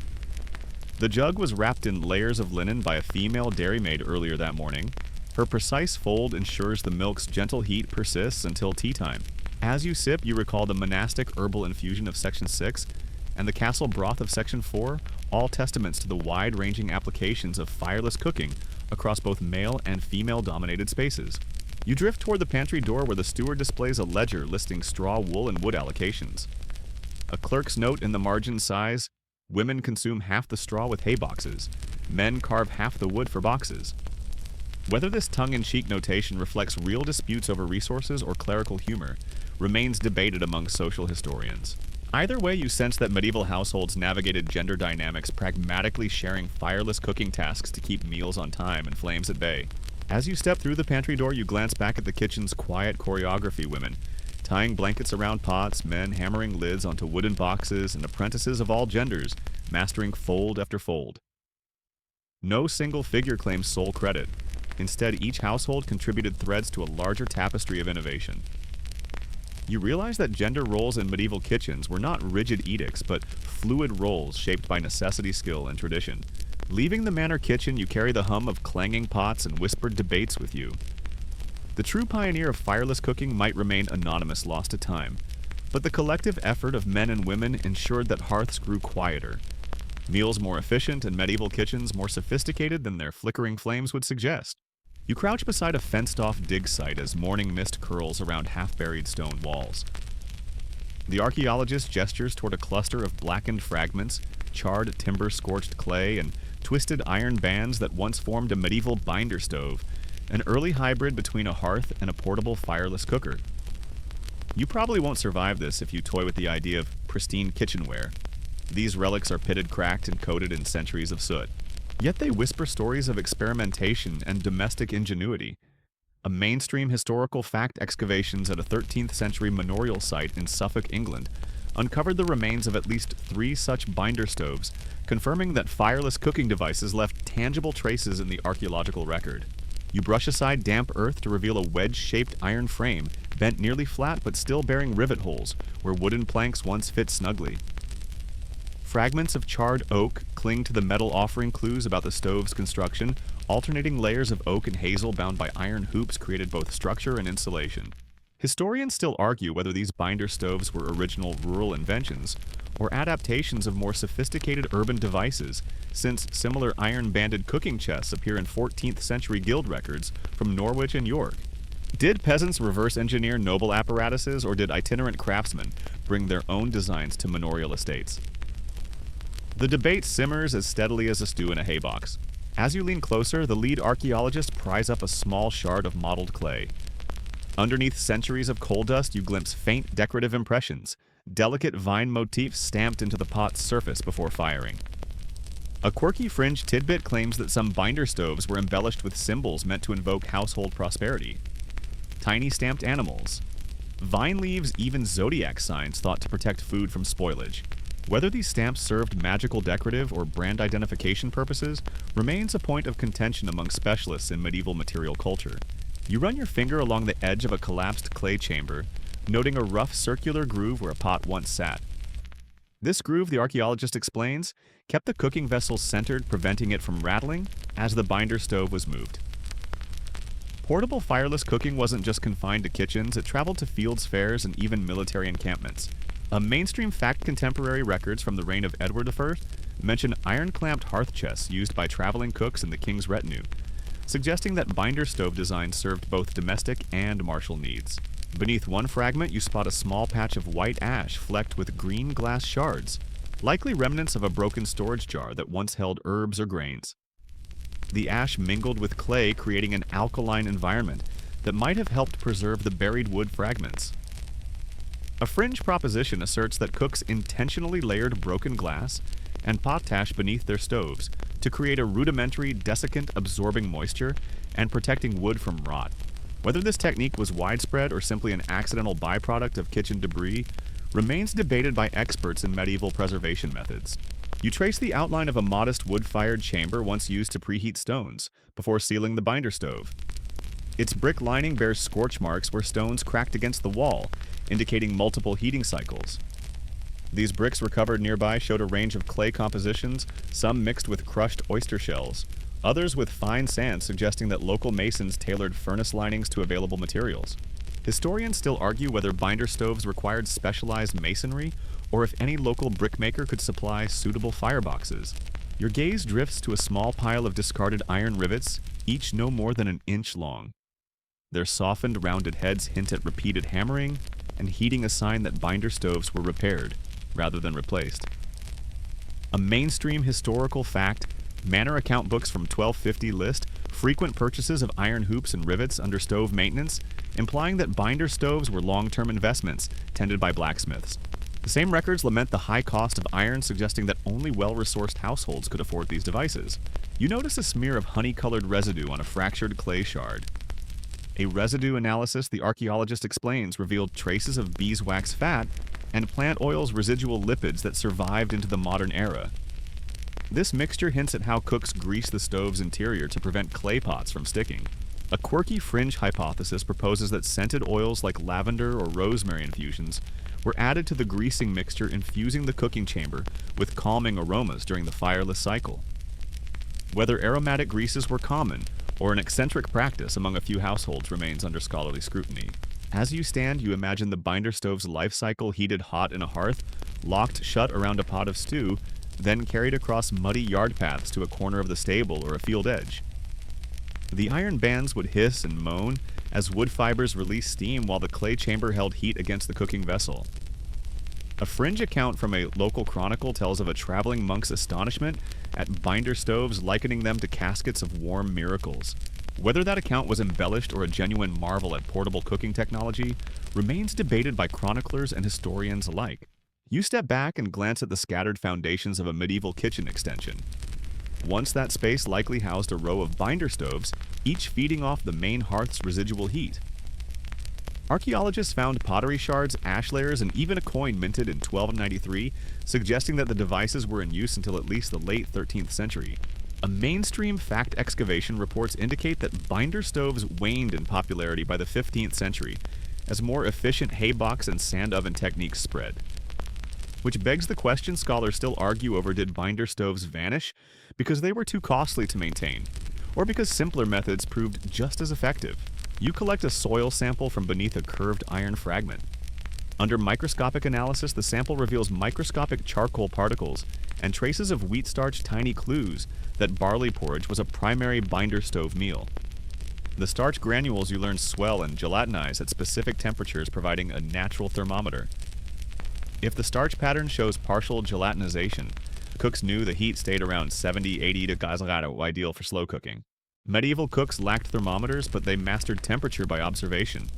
The jug was wrapped in layers of linen by a female dairymaid earlier that morning. Her precise fold ensures the milk's gentle heat persists until tea time. As you sip, you recall the monastic herbal infusion of Section 6 and the castle broth of Section 4, all testaments to the wide-ranging applications of fireless cooking across both male and female-dominated spaces. You drift toward the pantry door where the steward displays a ledger listing straw, wool, and wood allocations. A clerk's note in the margin sighs, "Women consume half the straw with hay boxes. Men carve half the wood for boxes." Whether this tongue-in-cheek notation reflects real disputes over resources or clerical humor remains debated among social historians. Either way, you sense that medieval households navigated gender dynamics, pragmatically sharing fireless cooking tasks to keep meals on time and flames at bay. As you step through the pantry door, you glance back at the kitchen's quiet choreography: women tying blankets around pots, men hammering lids onto wooden boxes, and apprentices of all genders mastering fold after fold. No single figure claims sole credit. Instead, each household contributed threads to a larger tapestry of innovation. You realize that gender roles in medieval kitchens were not rigid edicts, but fluid roles shaped by necessity, skill, and tradition. Leaving the manor kitchen, you carry the hum of clanging pots and whispered debates with you. The true pioneer of fireless cooking might remain anonymous, lost to time, but the collective effort of men and women ensured that hearths grew quieter, meals more efficient, and medieval kitchens more sophisticated than their flickering flames would suggest. You crouch beside a fenced-off dig site as morning mist curls around half-buried stone walls. The archaeologist gestures toward a cluster of blackened fragments, charred timber-scorched clay, and twisted iron bands that once formed a medieval binder stove, an early hybrid between a hearth and a portable fireless cooker. You probably won't survive this if you toy with the idea of pristine kitchenware. These relics are pitted, cracked, and coated in centuries of soot. Yet they whisper stories of experimentation and domestic ingenuity. A mainstream historical fact excavations at a 13th century manorial site in Suffolk, England, uncovered the remains of at least 3 such binder stoves, confirming that fireless cooking devices left tangible traces in the archaeological record. You brush aside damp earth to reveal a wedge-shaped iron frame, bent nearly flat but still bearing rivet holes, where wooden planks once fit snugly. Fragments of charred oak cling to the metal offering clues about the stove's construction. Alternating layers of oak and hazel bound by iron hoops created both structure and insulation. Historians still argue whether these binder stoves were original rural inventions or adaptations of more sophisticated urban devices, since similar iron-banded cooking chests appear in 14th century guild records from Norwich and York. Did peasants reverse engineer noble apparatuses, or did itinerant craftsmen bring their own designs to manorial estates? The debate simmers as steadily as a stew in a haybox. As you lean closer, the lead archaeologist pries up a small shard of mottled clay. Underneath centuries of coal dust, you glimpse faint decorative impressions, delicate vine motifs stamped into the pot's surface before firing. A quirky fringe tidbit claims that some binder stoves were embellished with symbols meant to invoke household prosperity. Tiny stamped animals, vine leaves, even zodiac signs thought to protect food from spoilage. Whether these stamps served magical decorative or brand identification purposes remains a point of contention among specialists in medieval material culture. You run your finger along the edge of a collapsed clay chamber, noting a rough circular groove where a pot once sat. This groove, the archaeologist explains, kept the cooking vessel centered, preventing it from rattling as the binder stove was moved. Portable fireless cooking wasn't just confined to kitchens, it traveled to fields, fairs, and even military encampments. A mainstream fact contemporary records from the reign of Edward I mention iron-clamped hearth chests used by traveling cooks in the king's retinue, suggesting that binder stove design served both domestic and martial needs. Beneath one fragment, you spot a small patch of white ash flecked with green glass shards, likely remnants of a broken storage jar that once held herbs or grains. The ash mingled with clay, creating an alkaline environment that might have helped preserve the buried wood fragments. A fringe proposition asserts that cooks intentionally layered broken glass and potash beneath their stoves to create a rudimentary desiccant absorbing moisture and protecting wood from rot. Whether this technique was widespread or simply an accidental byproduct of kitchen debris remains debated by experts in medieval preservation methods. You trace the outline of a modest wood-fired chamber once used to preheat stones before sealing the binder stove. Its brick lining bears scorch marks where stones cracked against the wall, indicating multiple heating cycles. These bricks recovered nearby showed a range of clay compositions, some mixed with crushed oyster shells, others with fine sand, suggesting that local masons tailored furnace linings to available materials. Historians still argue whether binder stoves required specialized masonry or if any local brickmaker could supply suitable fireboxes. Your gaze drifts to a small pile of discarded iron rivets, each no more than an inch long. Their softened, rounded heads hint at repeated hammering and heating, a sign that binder stoves were repaired rather than replaced. A mainstream historical fact, manor account books from 1250 list frequent purchases of iron hoops and rivets under stove maintenance, implying that binder stoves were long-term investments tended by blacksmiths. The same records lament the high cost of iron, suggesting that only well-resourced households could afford these devices. You notice a smear of honey-colored residue on a fractured clay shard. A residue analysis, the archaeologist explains, revealed traces of beeswax fat and plant oil's residual lipids that survived into the modern era. This mixture hints at how cooks grease the stove's interior to prevent clay pots from sticking. A quirky fringe hypothesis proposes that scented oils like lavender or rosemary infusions were added to the greasing mixture, infusing the cooking chamber with calming aromas during the fireless cycle. Whether aromatic greases were common or an eccentric practice among a few households remains under scholarly scrutiny. As you stand, you imagine the binder stove's life cycle, heated hot in a hearth, locked shut around a pot of stew, then carried across muddy yard paths to a corner of the stable or a field edge. The iron bands would hiss and moan as wood fibers released steam while the clay chamber held heat against the cooking vessel. A fringe account from a local chronicle tells of a traveling monk's astonishment at binder stoves, likening them to caskets of warm miracles. Whether that account was embellished or a genuine marvel at portable cooking technology remains debated by chroniclers and historians alike. You step back and glance at the scattered foundations of a medieval kitchen extension. Once that space likely housed a row of binder stoves, each feeding off the main hearth's residual heat. Archaeologists found pottery shards, ash layers, and even a coin minted in 1293, suggesting that the devices were in use until at least the late 13th century. A mainstream fact excavation reports indicate that binder stoves waned in popularity by the 15th century, as more efficient hay box and sand oven techniques spread. Which begs the question scholars still argue over: did binder stoves vanish because they were too costly to maintain, or because simpler methods proved just as effective? You collect a soil sample from beneath a curved iron fragment. Under microscopic analysis, the sample reveals microscopic charcoal particles and traces of wheat starch, tiny clues that barley porridge was a primary binder stove meal. The starch granules, you learn, swell and gelatinize at specific temperatures, providing a natural thermometer. If the starch pattern shows partial gelatinization, Cooks knew the heat stayed around 70-80 degrees, ideal for slow cooking. Medieval cooks lacked thermometers, but they mastered temperature by observation.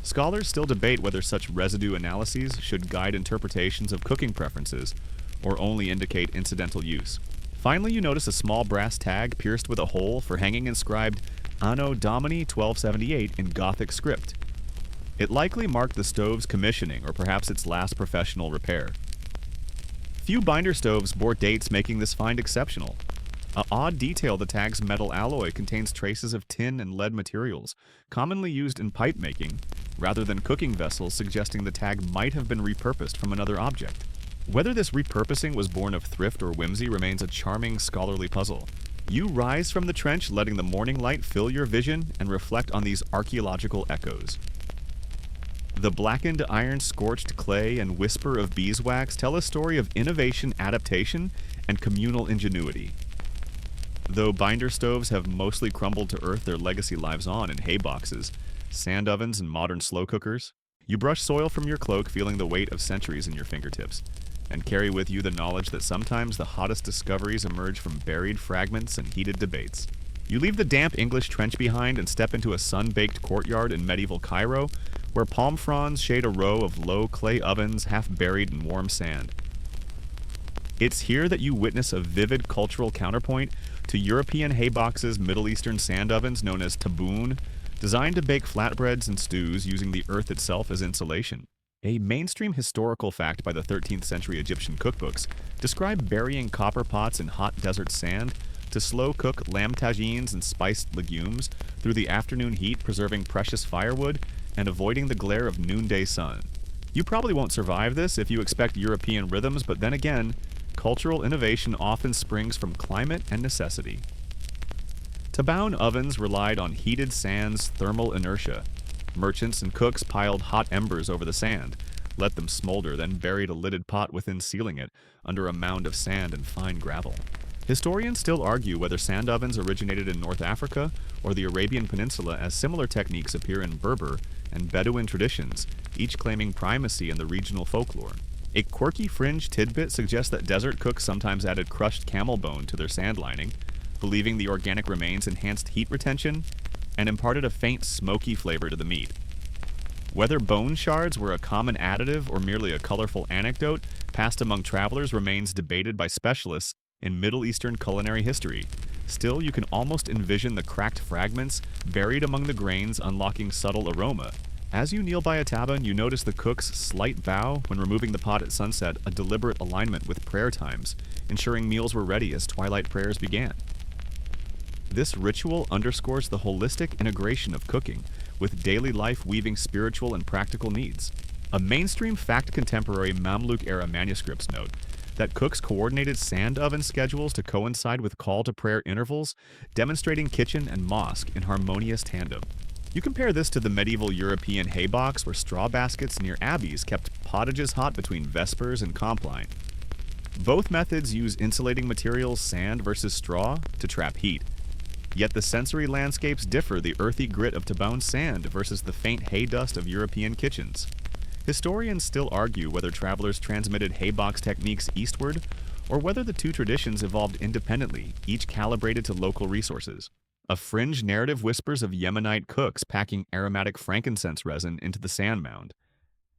Scholars still debate whether such residue analyses should guide interpretations of cooking preferences, or only indicate incidental use. Finally, you notice a small brass tag pierced with a hole for hanging inscribed Anno Domini 1278 in Gothic script. It likely marked the stove's commissioning or perhaps its last professional repair. Few binder stoves bore dates, making this find exceptional. An odd detail, the tag's metal alloy contains traces of tin and lead materials, commonly used in pipe making, rather than cooking vessels, suggesting the tag might have been repurposed from another object. Whether this repurposing was born of thrift or whimsy remains a charming scholarly puzzle. You rise from the trench, letting the morning light fill your vision and reflect on these archaeological echoes. The blackened iron, scorched clay, and whisper of beeswax tell a story of innovation, adaptation, and communal ingenuity. Though binder stoves have mostly crumbled to earth, their legacy lives on in hay boxes, sand ovens, and modern slow cookers. You brush soil from your cloak, feeling the weight of centuries in your fingertips, and carry with you the knowledge that sometimes the hottest discoveries emerge from buried fragments and heated debates. You leave the damp English trench behind and step into a sun-baked courtyard in medieval Cairo, where palm fronds shade a row of low clay ovens half buried in warm sand. It's here that you witness a vivid cultural counterpoint to European hay boxes, Middle Eastern sand ovens known as taboon, designed to bake flatbreads and stews using the earth itself as insulation. A mainstream historical fact by the 13th century Egyptian cookbooks describe burying copper pots in hot desert sand to slow cook lamb tagines and spiced legumes through the afternoon heat, preserving precious firewood and avoiding the glare of noonday sun. You probably won't survive this if you expect European rhythms, but then again, cultural innovation often springs from climate and necessity. Taboon ovens relied on heated sand's thermal inertia. Merchants and cooks piled hot embers over the sand, let them smolder, then buried a lidded pot within, sealing it under a mound of sand and fine gravel. Historians still argue whether sand ovens originated in North Africa or the Arabian Peninsula, as similar techniques appear in Berber and Bedouin traditions, each claiming primacy in the regional folklore. A quirky fringe tidbit suggests that desert cooks sometimes added crushed camel bone to their sand lining, believing the organic remains enhanced heat retention and imparted a faint smoky flavor to the meat. Whether bone shards were a common additive or merely a colorful anecdote passed among travelers remains debated by specialists in Middle Eastern culinary history. Still, you can almost envision the cracked fragments buried among the grains, unlocking subtle aroma. As you kneel by a taboon, you notice the cook's slight bow when removing the pot at sunset, a deliberate alignment with prayer times, ensuring meals were ready as twilight prayers began. This ritual underscores the holistic integration of cooking, with daily life weaving spiritual and practical needs. A mainstream fact contemporary Mamluk-era manuscripts note that cooks coordinated sand oven schedules to coincide with call to prayer intervals, demonstrating kitchen and mosque in harmonious tandem. You compare this to the medieval European hay box, where straw baskets near abbeys kept pottages hot between vespers and compline. Both methods use insulating materials, sand versus straw, to trap heat. Yet the sensory landscapes differ, the earthy grit of taboon sand versus the faint hay dust of European kitchens. Historians still argue whether travelers transmitted haybox techniques eastward, or whether the two traditions evolved independently, each calibrated to local resources. A fringe narrative whispers of Yemenite cooks packing aromatic frankincense resin into the sand mound.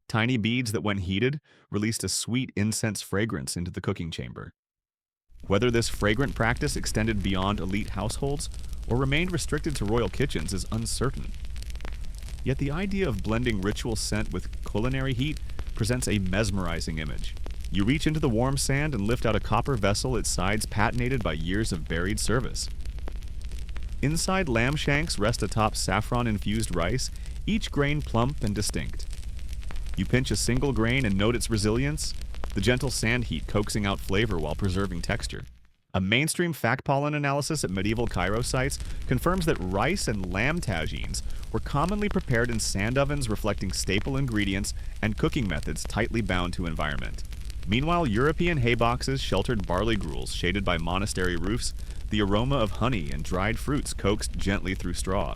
Tiny beads that, when heated, released a sweet incense fragrance into the cooking chamber. Whether this fragrant practice extended beyond elite households or remained restricted to royal kitchens is uncertain. Yet the idea of blending ritual scent with culinary heat presents a mesmerizing image. You reach into the warm sand and lift out a copper vessel, its sides patinated by years of buried service. Inside lamb shanks rest atop saffron-infused rice, each grain plump and distinct. You pinch a single grain and note its resilience, the gentle sand heat coaxing out flavor while preserving texture. A mainstream fact pollen analysis at medieval Cairo sites confirms that rice and lamb tagines were commonly prepared in sand ovens, reflecting staple ingredients and cooking methods tightly bound to environment. Meanwhile, European hay boxes sheltered barley gruels shaded by monastery roofs, the aroma of honey and dried fruits coaxed gently through straw.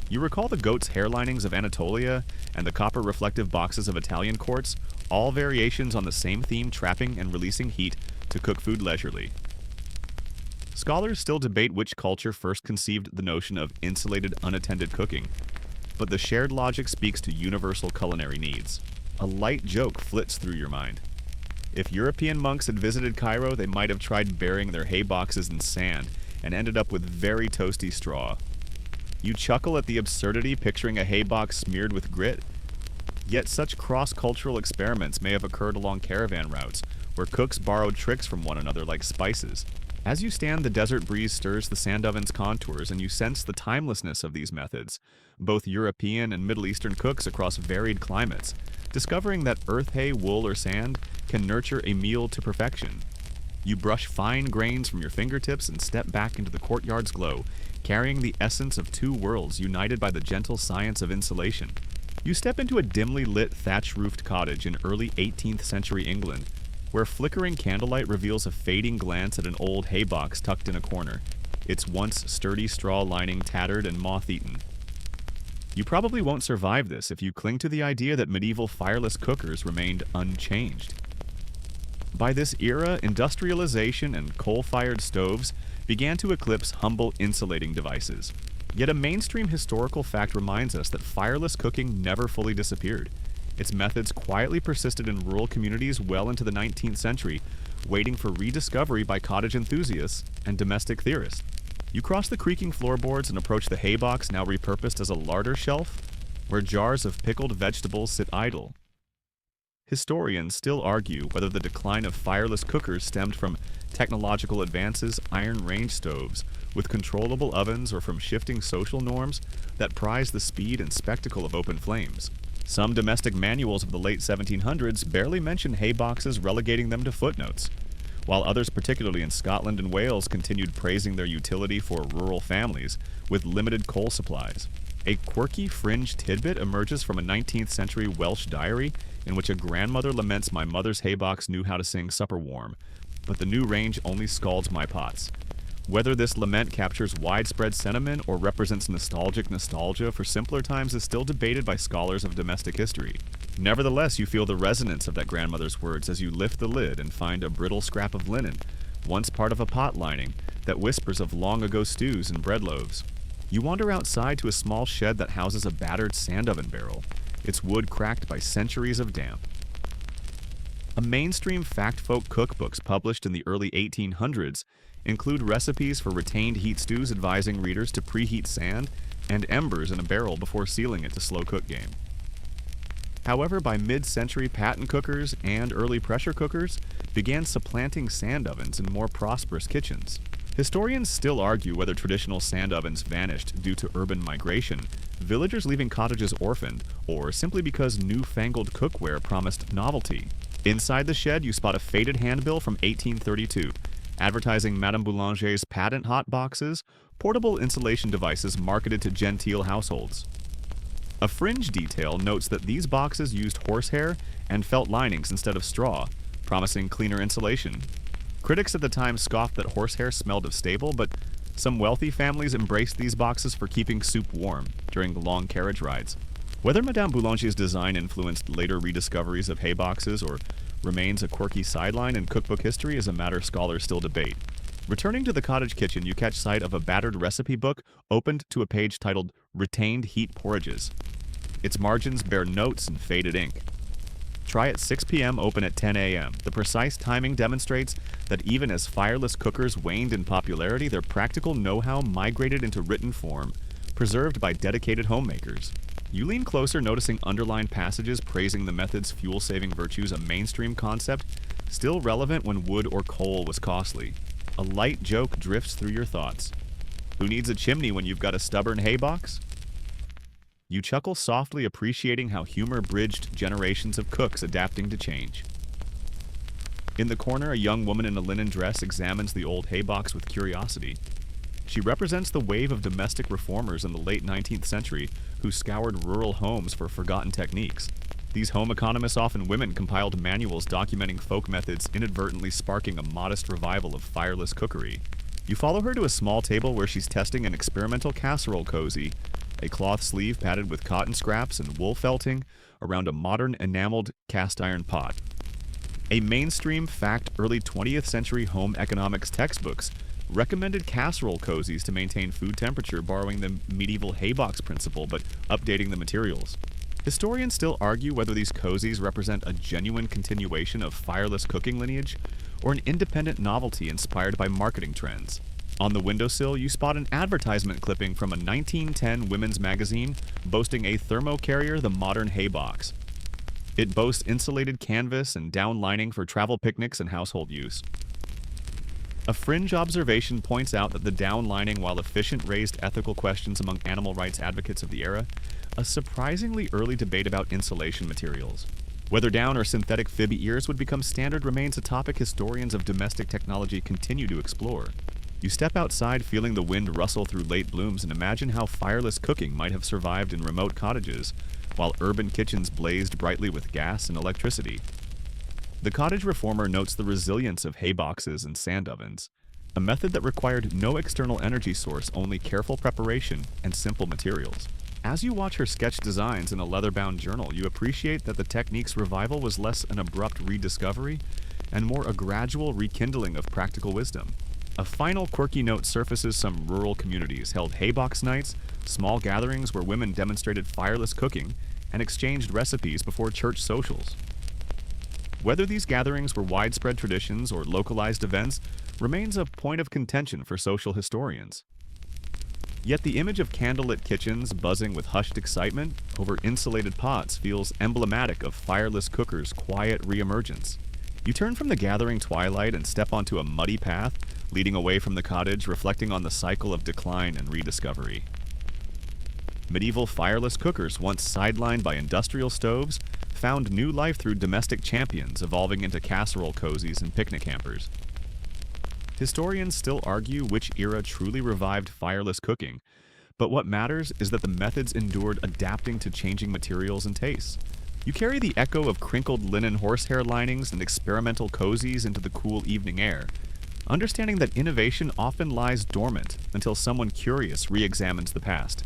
You recall the goat's hair linings of Anatolia and the copper-reflective boxes of Italian courts, all variations on the same theme, trapping and releasing heat to to cook food leisurely. Scholars still debate which culture first conceived the notion of insulated, unattended cooking, but the shared logic speaks to universal culinary needs. A light joke flits through your mind. If European monks had visited Cairo, they might have tried burying their hay boxes in sand and ended up with very toasty straw. You chuckle at the absurdity picturing a hay box smeared with grit. Yet such cross-cultural experiments may have occurred along caravan routes, where cooks borrowed tricks from one another like spices. As you stand, the desert breeze stirs the sand oven's contours, and you sense the timelessness of these methods. Both European and Middle Eastern cooks across varied climates, discovering that earth hay, wool, or sand can nurture a meal to perfection. You brush fine grains from your fingertips and step back into the courtyard's glow, carrying the essence of two worlds united by the gentle science of insulation. You step into a dimly lit thatch-roofed cottage in early 18th century England, where flickering candlelight reveals a fading glance at an old hay box tucked in a corner, its once sturdy straw lining tattered and moth-eaten. You probably won't survive this if you cling to the idea that medieval fireless cookers remained unchanged. By this era, industrialization and coal-fired stoves began to eclipse humble insulating devices. Yet a mainstream historical fact reminds us that fireless cooking never fully disappeared. Its methods quietly persisted in rural communities well into the 19th century, waiting for rediscovery by cottage enthusiasts and domestic theorists. You cross the creaking floorboards and approach the hay box, now repurposed as a larder shelf, where jars of pickled vegetables sit idle. Historians still argue whether the decline of fireless cookers stemmed from technological advances, iron range stoves with controllable ovens, or from shifting social norms that prize the speed and spectacle of open flames. Some domestic manuals of the late 1700s barely mention hay boxes, relegating them to footnotes, while others, particularly in Scotland and Wales, continued praising their utility for rural families with limited coal supplies. A quirky fringe tidbit emerges from a 19th century Welsh diary in which a grandmother laments, "My mother's hay box knew how to sing supper warm, but the new range only scalds my pots." Whether this lament captures widespread sentiment or represents nostalgia for simpler times is still debated by scholars of domestic history. Nevertheless, you feel the resonance of that grandmother's words as you lift the lid and find a brittle scrap of linen, once part of a pot lining, that whispers of long-ago stews and bread loaves. You wander outside to a small shed that houses a battered sand oven barrel, its wood cracked by centuries of damp. A mainstream fact-folk cookbooks published in the early 1800s include recipes for retained heat stews advising readers to preheat sand and embers in a barrel before sealing it to slow cook game. However, by mid-century, patent cookers and early pressure cookers began supplanting sand ovens in more prosperous kitchens. Historians still argue whether traditional sand ovens vanished due to urban migration, villagers leaving cottages orphaned, or simply because newfangled cookware promised novelty. Inside the shed, you spot a faded handbill from 1832, advertising Madame Boulanger's patent hot boxes, portable insulation devices marketed to genteel households. A fringe detail notes that these boxes used horsehair and felt linings instead of straw, promising cleaner insulation. Critics at the time scoffed that horsehair smelled of stable, but some wealthy families embraced these boxes for keeping soup warm during the long carriage rides. Whether Madame Boulanger's design influenced later rediscoveries of hay boxes or remains a quirky sideline in cookbook history is a matter scholars still debate. Returning to the cottage kitchen, you catch sight of a battered recipe book opened to a page titled Retained Heat Porridges. Its margins bear notes in faded ink. Try at 6 p.m., open at 10 a.m. The precise timing demonstrates that even as fireless cookers waned in popularity, their practical know-how migrated into written form, preserved by dedicated homemakers. You lean closer, noticing underlined passages praising the method's fuel-saving virtues, a mainstream concept still relevant when wood or coal was costly. A light joke drifts through your thoughts. Who needs a chimney when you've got a stubborn hay box? You chuckle softly, appreciating how humor bridged generations of cooks adapting to change. In the corner, a young woman in a linen dress examines the old hay box with curiosity. She represents the wave of domestic reformers in the late 19th century who scoured rural homes for forgotten techniques. These home economists, often women, compiled manuals documenting folk methods, inadvertently sparking a modest revival of fireless cookery. You follow her to a small table where she's testing an experimental casserole cozy, a cloth sleeve padded with cotton scraps and wool felting around a modern enameled cast iron pot. A mainstream fact early 20th century home economics textbooks recommended casserole cozies to maintain food temperature, borrowing the medieval haybox principle but updating the materials. Historians still argue whether these cozies represent a genuine continuation of fireless cooking lineage or an independent novelty inspired by marketing trends. On the windowsill, you spot an advertisement clipping from a 1910 women's magazine boasting a thermocarrier, the modern haybox. It boasts insulated canvas and down lining for travel picnics and household use. A fringe observation points out that the down lining, while efficient, raised ethical questions among animal rights advocates of the era. A surprisingly early debate about insulation materials. Whether down or synthetic fib ears would become standard remains a topic historians of domestic technology continue to explore. You step outside feeling the wind rustle through late blooms and imagine how fireless cooking might have survived in remote cottages, while urban kitchens blazed brightly with gas and electricity. The cottage reformer notes the resilience of hayboxes and sand ovens, a method that required no external energy source, only careful preparation and simple materials. As you watch her sketch designs in a leather-bound journal, you appreciate that the technique's revival was less an abrupt rediscovery and more a gradual rekindling of practical wisdom. A final quirky note surfaces: some rural communities held haybox nights, small gatherings where women demonstrated fireless cooking and exchanged recipes before church socials. Whether these gatherings were widespread traditions or localized events remains a point of contention for social historians. Yet the image of candlelit kitchens buzzing with hushed excitement over insulated pots feels emblematic of fireless cookers' quiet reemergence. You turn from the gathering twilight and step onto a muddy path, leading away from the cottage, reflecting on the cycle of decline and rediscovery. Medieval fireless cookers, once sidelined by industrial stoves, found new life through domestic champions, evolving into casserole cozies and picnic hampers. Historians still argue which era truly revived fireless cooking, but what matters is that the methods endured, adapting to changing materials and tastes. You carry the echo of crinkled linen horsehair linings and experimental cozies into the cool evening air, understanding that innovation often lies dormant until someone curious re-examines the past.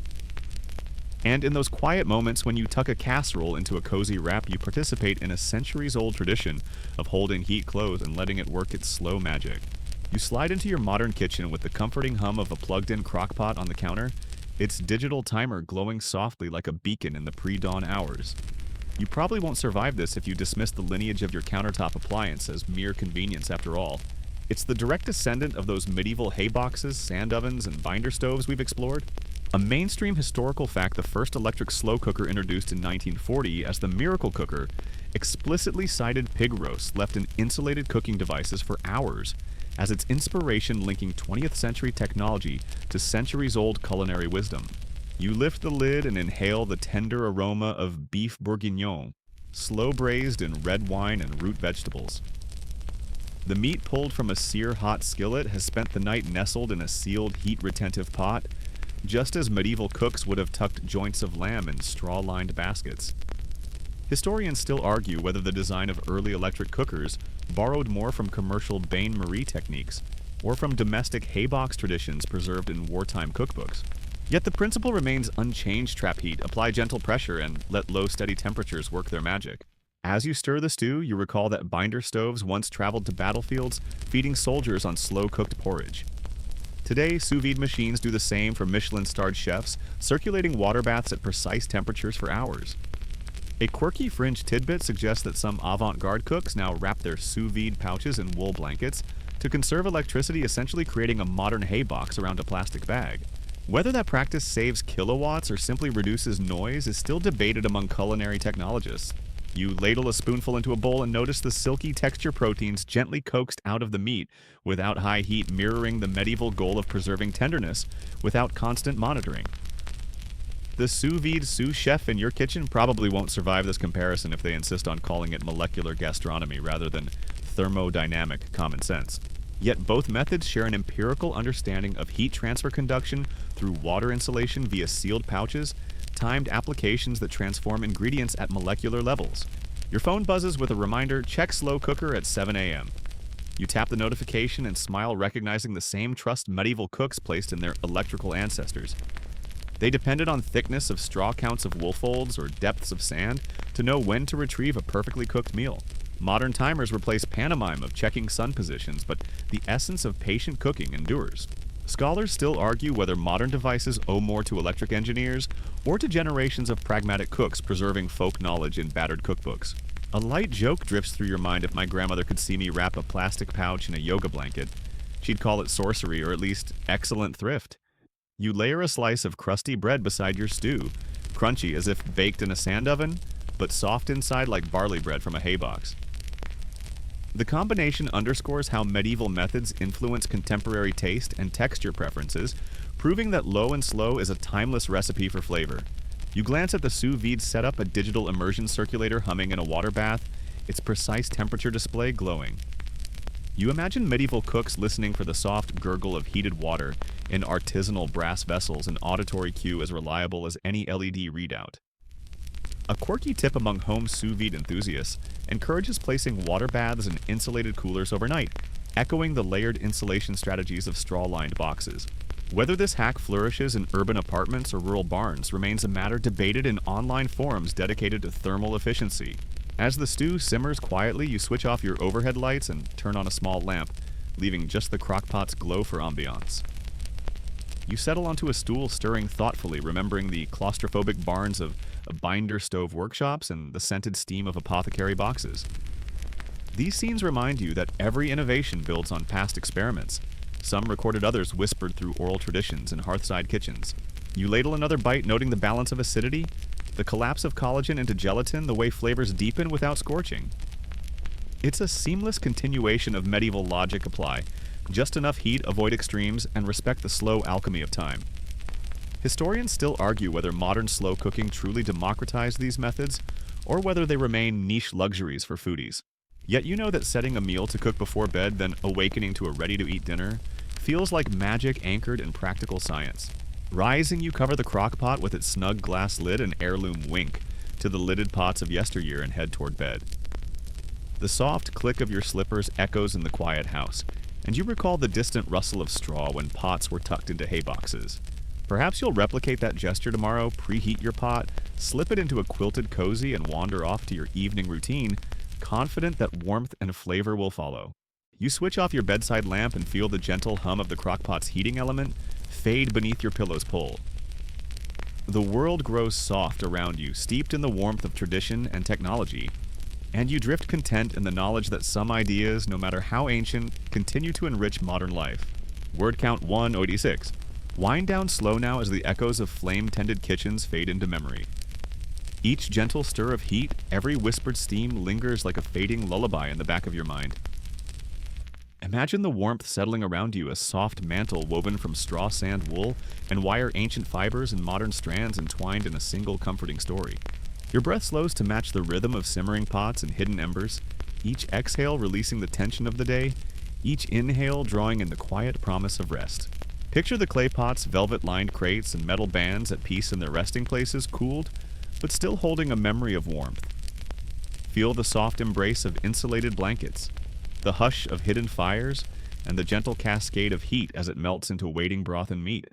And in those quiet moments when you tuck a casserole into a cozy wrap, you participate in a centuries-old tradition of holding heat close and letting it work its slow magic. You slide into your modern kitchen with the comforting hum of a plugged-in crock-pot on the counter, its digital timer glowing softly like a beacon in the pre-dawn hours. You probably won't survive this if you dismiss the lineage of your countertop appliance as mere convenience after all. It's the direct descendant of those medieval hayboxes, sand ovens, and binder stoves we've explored. A mainstream historical fact: the first electric slow cooker introduced in 1940 as the miracle cooker explicitly cited pig roasts left in insulated cooking devices for hours as its inspiration, linking 20th century technology to centuries-old culinary wisdom. You lift the lid and inhale the tender aroma of beef bourguignon, slow braised in red wine and root vegetables. The meat, pulled from a sear-hot skillet, has spent the night nestled in a sealed, heat-retentive pot, just as medieval cooks would have tucked joints of lamb in straw-lined baskets. Historians still argue whether the design of early electric cookers borrowed more from commercial bain-marie techniques or from domestic haybox traditions preserved in wartime cookbooks. Yet the principle remains unchanged: trap heat, apply gentle pressure, and let low, steady temperatures work their magic. As you stir the stew, you recall that binder stoves once traveled to battlefields, feeding soldiers on slow-cooked porridge. Today, sous vide machines do the same for Michelin-starred chefs, circulating water baths at precise temperatures for hours. A quirky fringe tidbit suggests that some avant-garde cooks now wrap their sous vide pouches in wool blankets to conserve electricity, essentially creating a modern haybox around a plastic bag. Whether that practice saves kilowatts or simply reduces noise is still debated among culinary technologists. You ladle a spoonful into a bowl and notice the silky texture proteins gently coaxed out of the meat without high heat, mirroring the medieval goal of preserving tenderness without constant monitoring. The sous vide sous chef in your kitchen probably won't survive this comparison if they insist on calling it molecular gastronomy rather than thermodynamic common sense. Yet both methods share an empirical understanding of heat transfer conduction through water insulation via sealed pouches, timed applications that transform ingredients at molecular levels. Your phone buzzes with a reminder: check slow cooker at 7 a.m. You tap the notification and smile, recognizing the same trust medieval cooks placed in their electrical ancestors. They depended on thickness of straw counts of wool folds or depths of sand to know when to retrieve a perfectly cooked meal. Modern timers replace pantomime of checking sun positions, but the essence of patient cooking endures. Scholars still argue whether modern devices owe more to electric engineers or to generations of pragmatic cooks preserving folk knowledge in battered cookbooks. A light joke drifts through your mind if my grandmother could see me wrap a plastic pouch in a yoga blanket. She'd call it sorcery, or at least excellent thrift. You layer a slice of crusty bread beside your stew, crunchy as if baked in a sand oven, but soft inside like barley bread from a haybox. The combination underscores how medieval methods influence contemporary taste and texture preferences, proving that low and slow is a timeless recipe for flavor. You glance at the sous vide setup, a digital immersion circulator humming in a water bath, its precise temperature display glowing. You imagine medieval cooks listening for the soft gurgle of heated water in artisanal brass vessels, an auditory cue as reliable as any LED readout. A quirky tip among home sous vide enthusiasts encourages placing water baths in insulated coolers overnight, echoing the layered insulation strategies of straw-lined boxes. Whether this hack flourishes in urban apartments or rural barns remains a matter debated in online forums dedicated to thermal efficiency. As the stew simmers quietly, you switch off your overhead lights and turn on a small lamp, leaving just the crockpot's glow for ambiance. You settle onto a stool, stirring thoughtfully, remembering the claustrophobic barns of binder stove workshops and the scented steam of apothecary boxes. These scenes remind you that every innovation builds on past experiments. Some recorded, others whispered through oral traditions in hearthside kitchens. You ladle another bite, noting the balance of acidity, the collapse of collagen into gelatin, the way flavors deepen without scorching. It's a seamless continuation of medieval logic apply. Just enough heat, avoid extremes, and respect the slow alchemy of time. Historians still argue whether modern slow cooking truly democratized these methods, or whether they remain niche luxuries for foodies. Yet you know that setting a meal to cook before bed, then awakening to a ready-to-eat dinner, feels like magic anchored in practical science. Rising, you cover the crock pot with its snug glass lid and heirloom wink to the lidded pots of yesteryear and head toward bed. The soft click of your slippers echoes in the quiet house, and you recall the distant rustle of straw when pots were tucked into hay boxes. Perhaps you'll replicate that gesture tomorrow, preheat your pot, slip it into a quilted cozy, and wander off to your evening routine, confident that warmth and flavor will follow. You switch off your bedside lamp and feel the gentle hum of the crockpot's heating element fade beneath your pillow's pull. The world grows soft around you, steeped in the warmth of tradition and technology, and you drift content in the knowledge that some ideas, no matter how ancient, continue to enrich modern life. Word count 186. Wind down slow now as the echoes of flame-tended kitchens fade into memory. Each gentle stir of heat, every whispered steam lingers like a fading lullaby in the back of your mind. Imagine the warmth settling around you, a soft mantle woven from straw, sand, wool, and wire ancient fibers and modern strands entwined in a single comforting story. Your breath slows to match the rhythm of simmering pots and hidden embers, each exhale releasing the tension of the day, each inhale drawing in the quiet promise of rest. Picture the clay pots, velvet-lined crates, and metal bands at peace in their resting places, cooled, but still holding a memory of warmth. Feel the soft embrace of insulated blankets, the hush of hidden fires, and the gentle cascade of heat as it melts into waiting broth and meat.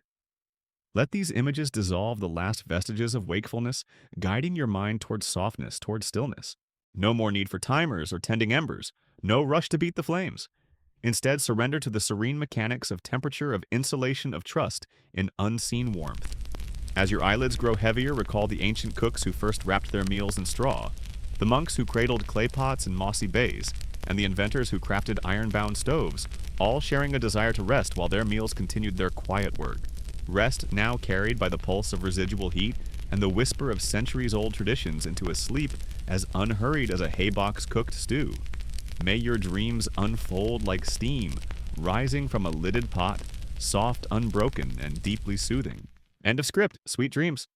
Let these images dissolve the last vestiges of wakefulness, guiding your mind towards softness, towards stillness. No more need for timers or tending embers, no rush to beat the flames. Instead, surrender to the serene mechanics of temperature, of insulation, of trust in unseen warmth. As your eyelids grow heavier, recall the ancient cooks who first wrapped their meals in straw, the monks who cradled clay pots in mossy bays, and the inventors who crafted iron-bound stoves, all sharing a desire to rest while their meals continued their quiet work. Rest now carried by the pulse of residual heat and the whisper of centuries-old traditions into a sleep as unhurried as a haybox-cooked stew. May your dreams unfold like steam, rising from a lidded pot, soft, unbroken, and deeply soothing. End of script. Sweet dreams.